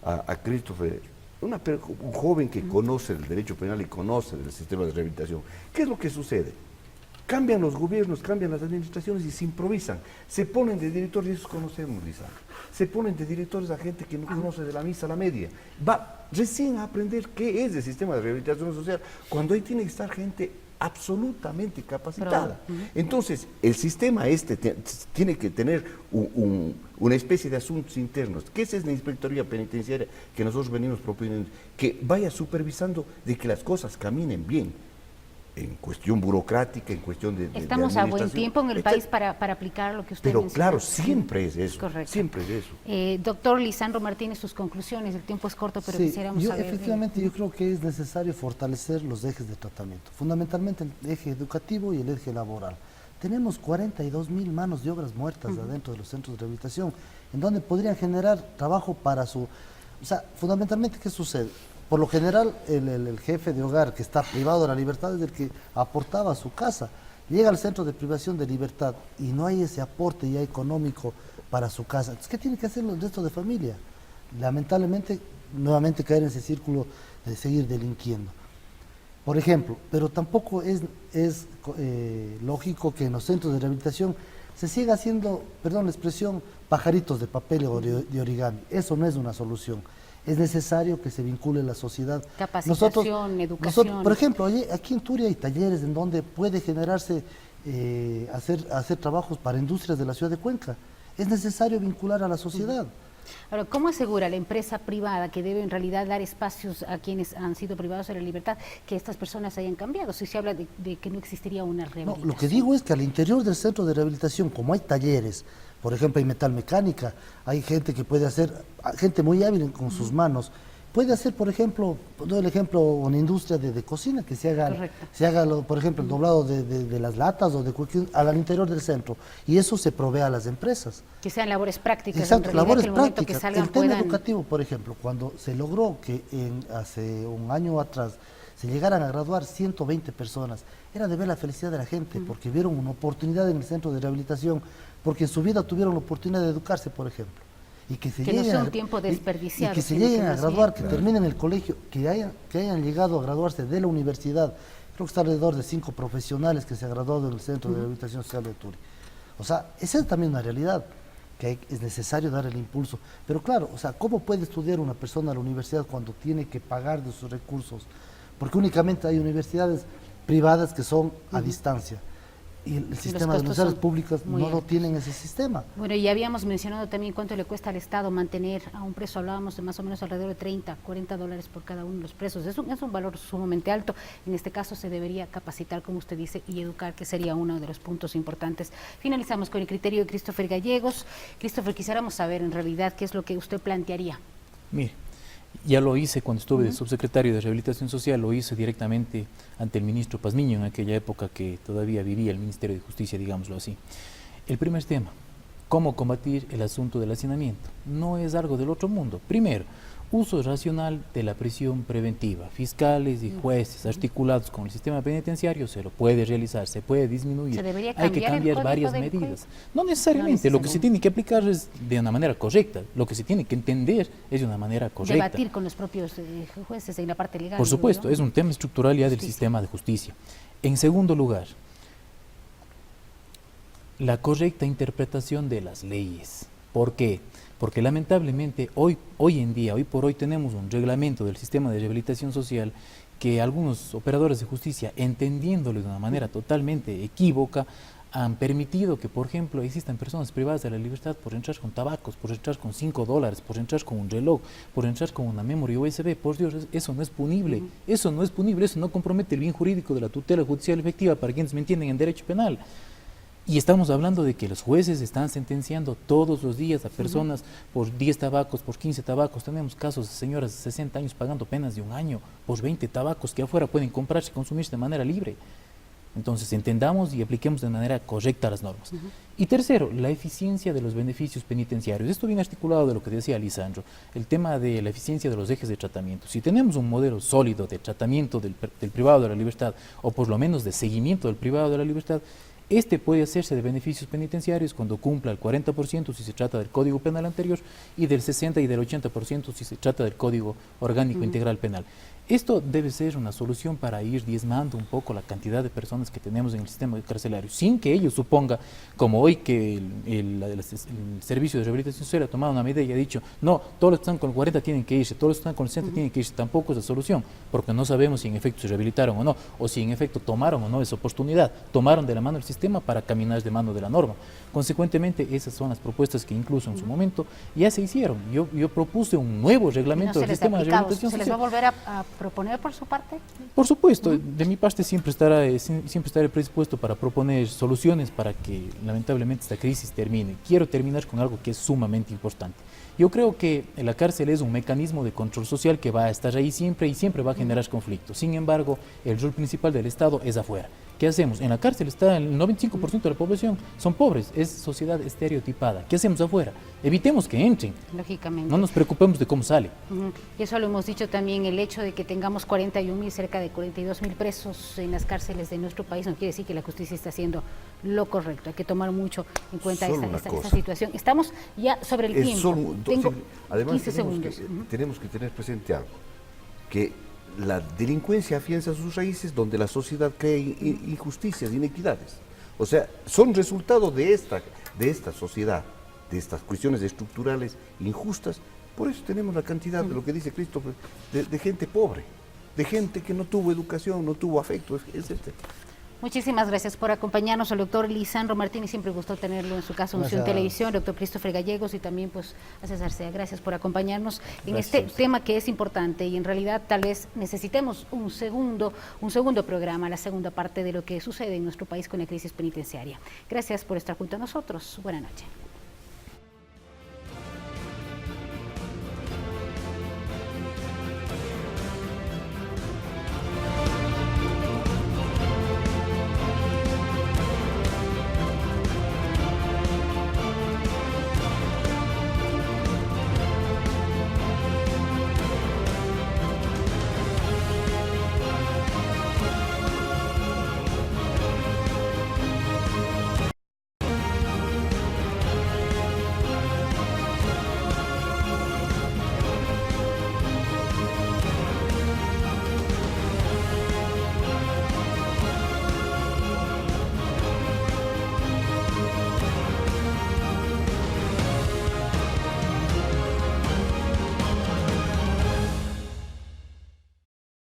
a Christopher, un joven que conoce el derecho penal y conoce el sistema de rehabilitación. ¿Qué es lo que sucede? Cambian los gobiernos, cambian las administraciones y se improvisan. Se ponen de directores, y eso conocemos, Lisandro. Se ponen de directores a gente que no conoce de la misa a la media. Va recién a aprender qué es el sistema de rehabilitación social, cuando ahí tiene que estar gente absolutamente capacitada. Entonces, el sistema tiene que tener una especie de asuntos internos, que esa es la Inspectoría Penitenciaria que nosotros venimos proponiendo, que vaya supervisando de que las cosas caminen bien, en cuestión burocrática, en cuestión de Estamos a buen tiempo en el país para aplicar lo que usted Pero menciona. claro, siempre es eso. Correcto. Siempre es eso. Doctor Lisandro Martínez, sus conclusiones, el tiempo es corto, pero quisiéramos saber... Efectivamente, yo creo que es necesario fortalecer los ejes de tratamiento, fundamentalmente el eje educativo y el eje laboral. Tenemos 42.000 manos de obras muertas adentro de los centros de rehabilitación, en donde podrían generar trabajo para su... O sea, fundamentalmente, ¿qué sucede? Por lo general, el jefe de hogar que está privado de la libertad es el que aportaba a su casa. Llega al centro de privación de libertad y no hay ese aporte ya económico para su casa. Entonces, ¿qué tiene que hacer el resto de familia? Lamentablemente, nuevamente caer en ese círculo de seguir delinquiendo. Por ejemplo, pero tampoco es lógico que en los centros de rehabilitación se siga haciendo, perdón la expresión, pajaritos de papel o de origami. Eso no es una solución. Es necesario que se vincule la sociedad. Capacitación, educación. Por ejemplo, aquí en Turia hay talleres en donde puede generarse, hacer trabajos para industrias de la ciudad de Cuenca. Es necesario vincular a la sociedad. Ahora, ¿cómo asegura la empresa privada que debe en realidad dar espacios a quienes han sido privados de la libertad que estas personas hayan cambiado? Si se habla de que no existiría una rehabilitación. No, lo que digo es que al interior del centro de rehabilitación, como hay talleres, por ejemplo, hay metalmecánica, hay gente que puede hacer, gente muy hábil con sus manos, puede hacer, por ejemplo, doy el ejemplo, una industria de cocina, que se haga por ejemplo, el doblado de las latas o de cualquier, al interior del centro, y eso se provee a las empresas. Que sean labores prácticas. Exacto, en realidad, labores que el momento prácticas. Que salgan el tema puedan... educativo, por ejemplo, cuando se logró que hace un año atrás se llegaran a graduar 120 personas, era de ver la felicidad de la gente, porque vieron una oportunidad en el centro de rehabilitación, porque en su vida tuvieron la oportunidad de educarse, por ejemplo. Y que no sea un tiempo desperdiciado. Y que se lleguen a graduar, que terminen el colegio, que hayan llegado a graduarse de la universidad. Creo que está alrededor de 5 profesionales que se han graduado en el Centro de Rehabilitación Social de Turia. O sea, esa es también una realidad, que es necesario dar el impulso. Pero claro, o sea, ¿cómo puede estudiar una persona a la universidad cuando tiene que pagar de sus recursos? Porque únicamente hay universidades privadas que son a distancia. Y el sistema de universidades públicas no lo tienen ese sistema. Bueno, y habíamos mencionado también cuánto le cuesta al Estado mantener a un preso, hablábamos de más o menos alrededor de 30, 40 dólares por cada uno de los presos. Es un valor sumamente alto. En este caso se debería capacitar, como usted dice, y educar, que sería uno de los puntos importantes. Finalizamos con el criterio de Christopher Gallegos. Christopher, quisiéramos saber en realidad qué es lo que usted plantearía. Mire, ya lo hice cuando estuve de subsecretario de Rehabilitación Social, lo hice directamente ante el ministro Pazmiño en aquella época que todavía vivía el Ministerio de Justicia, digámoslo así. El primer tema, ¿cómo combatir el asunto del hacinamiento? No es algo del otro mundo. Primero, uso racional de la prisión preventiva. Fiscales y jueces articulados con el sistema penitenciario se lo puede realizar, se puede disminuir. Hay que cambiar varias medidas. No necesariamente, lo que se tiene que aplicar es de una manera correcta, lo que se tiene que entender es de una manera correcta. Debatir con los propios jueces en la parte legal. Por supuesto, es un tema estructural ya del sistema de justicia. En segundo lugar, la correcta interpretación de las leyes. ¿Por qué? Porque lamentablemente hoy por hoy tenemos un reglamento del sistema de rehabilitación social que algunos operadores de justicia, entendiéndolo de una manera totalmente equívoca, han permitido que, por ejemplo, existan personas privadas de la libertad por entrar con tabacos, por entrar con $5, por entrar con un reloj, por entrar con una memoria USB. Por Dios, eso no es punible, eso no es punible, eso no compromete el bien jurídico de la tutela judicial efectiva para quienes me entienden en derecho penal. Y estamos hablando de que los jueces están sentenciando todos los días a personas por 10 tabacos, por 15 tabacos. Tenemos casos de señoras de 60 años pagando penas de 1 año por 20 tabacos que afuera pueden comprarse y consumirse de manera libre. Entonces entendamos y apliquemos de manera correcta las normas. Y tercero, la eficiencia de los beneficios penitenciarios. Esto viene articulado de lo que decía Lisandro, el tema de la eficiencia de los ejes de tratamiento. Si tenemos un modelo sólido de tratamiento del privado de la libertad, o por lo menos de seguimiento del privado de la libertad, este puede hacerse de beneficios penitenciarios cuando cumpla el 40% si se trata del Código Penal anterior y del 60% y del 80% si se trata del Código Orgánico Integral Penal. Esto debe ser una solución para ir diezmando un poco la cantidad de personas que tenemos en el sistema carcelario, sin que ello suponga, como hoy que el Servicio de Rehabilitación Social ha tomado una medida y ha dicho, no, todos los que están con el 40 tienen que irse, todos los que están con el 60 tienen que irse. Tampoco es la solución, porque no sabemos si en efecto se rehabilitaron o no, o si en efecto tomaron o no esa oportunidad, tomaron de la mano el sistema para caminar de mano de la norma. Consecuentemente, esas son las propuestas que incluso en su momento ya se hicieron. Yo propuse un nuevo reglamento del sistema de rehabilitación social. ¿Se les va a volver a proponer por su parte? Por supuesto, de mi parte siempre estaré predispuesto para proponer soluciones para que lamentablemente esta crisis termine. Quiero terminar con algo que es sumamente importante. Yo creo que la cárcel es un mecanismo de control social que va a estar ahí siempre y siempre va a generar conflictos. Sin embargo, el rol principal del Estado es afuera. ¿Qué hacemos? En la cárcel está el 95% de la población, son pobres, es sociedad estereotipada. ¿Qué hacemos afuera? Evitemos que entren. Lógicamente. No nos preocupemos de cómo sale. Y eso lo hemos dicho también, el hecho de que tengamos 41.000, cerca de 42.000 presos en las cárceles de nuestro país, no quiere decir que la justicia está haciendo lo correcto. Hay que tomar mucho en cuenta esta situación. Estamos ya sobre el tiempo. Tengo además 15 segundos. Tenemos que tener presente algo, que la delincuencia afianza sus raíces donde la sociedad crea injusticias, inequidades. O sea, son resultado de esta sociedad, de estas cuestiones estructurales injustas. Por eso tenemos la cantidad de lo que dice Christopher, de gente pobre, de gente que no tuvo educación, no tuvo afecto. Muchísimas gracias por acompañarnos, al doctor Lisandro Martínez, siempre gustó tenerlo en su casa, Unción Televisión, doctor Christopher Gallegos y también pues a César Sea. Gracias por acompañarnos en este tema que es importante y en realidad tal vez necesitemos un segundo programa, la segunda parte de lo que sucede en nuestro país con la crisis penitenciaria. Gracias por estar junto a nosotros. Buenas noches.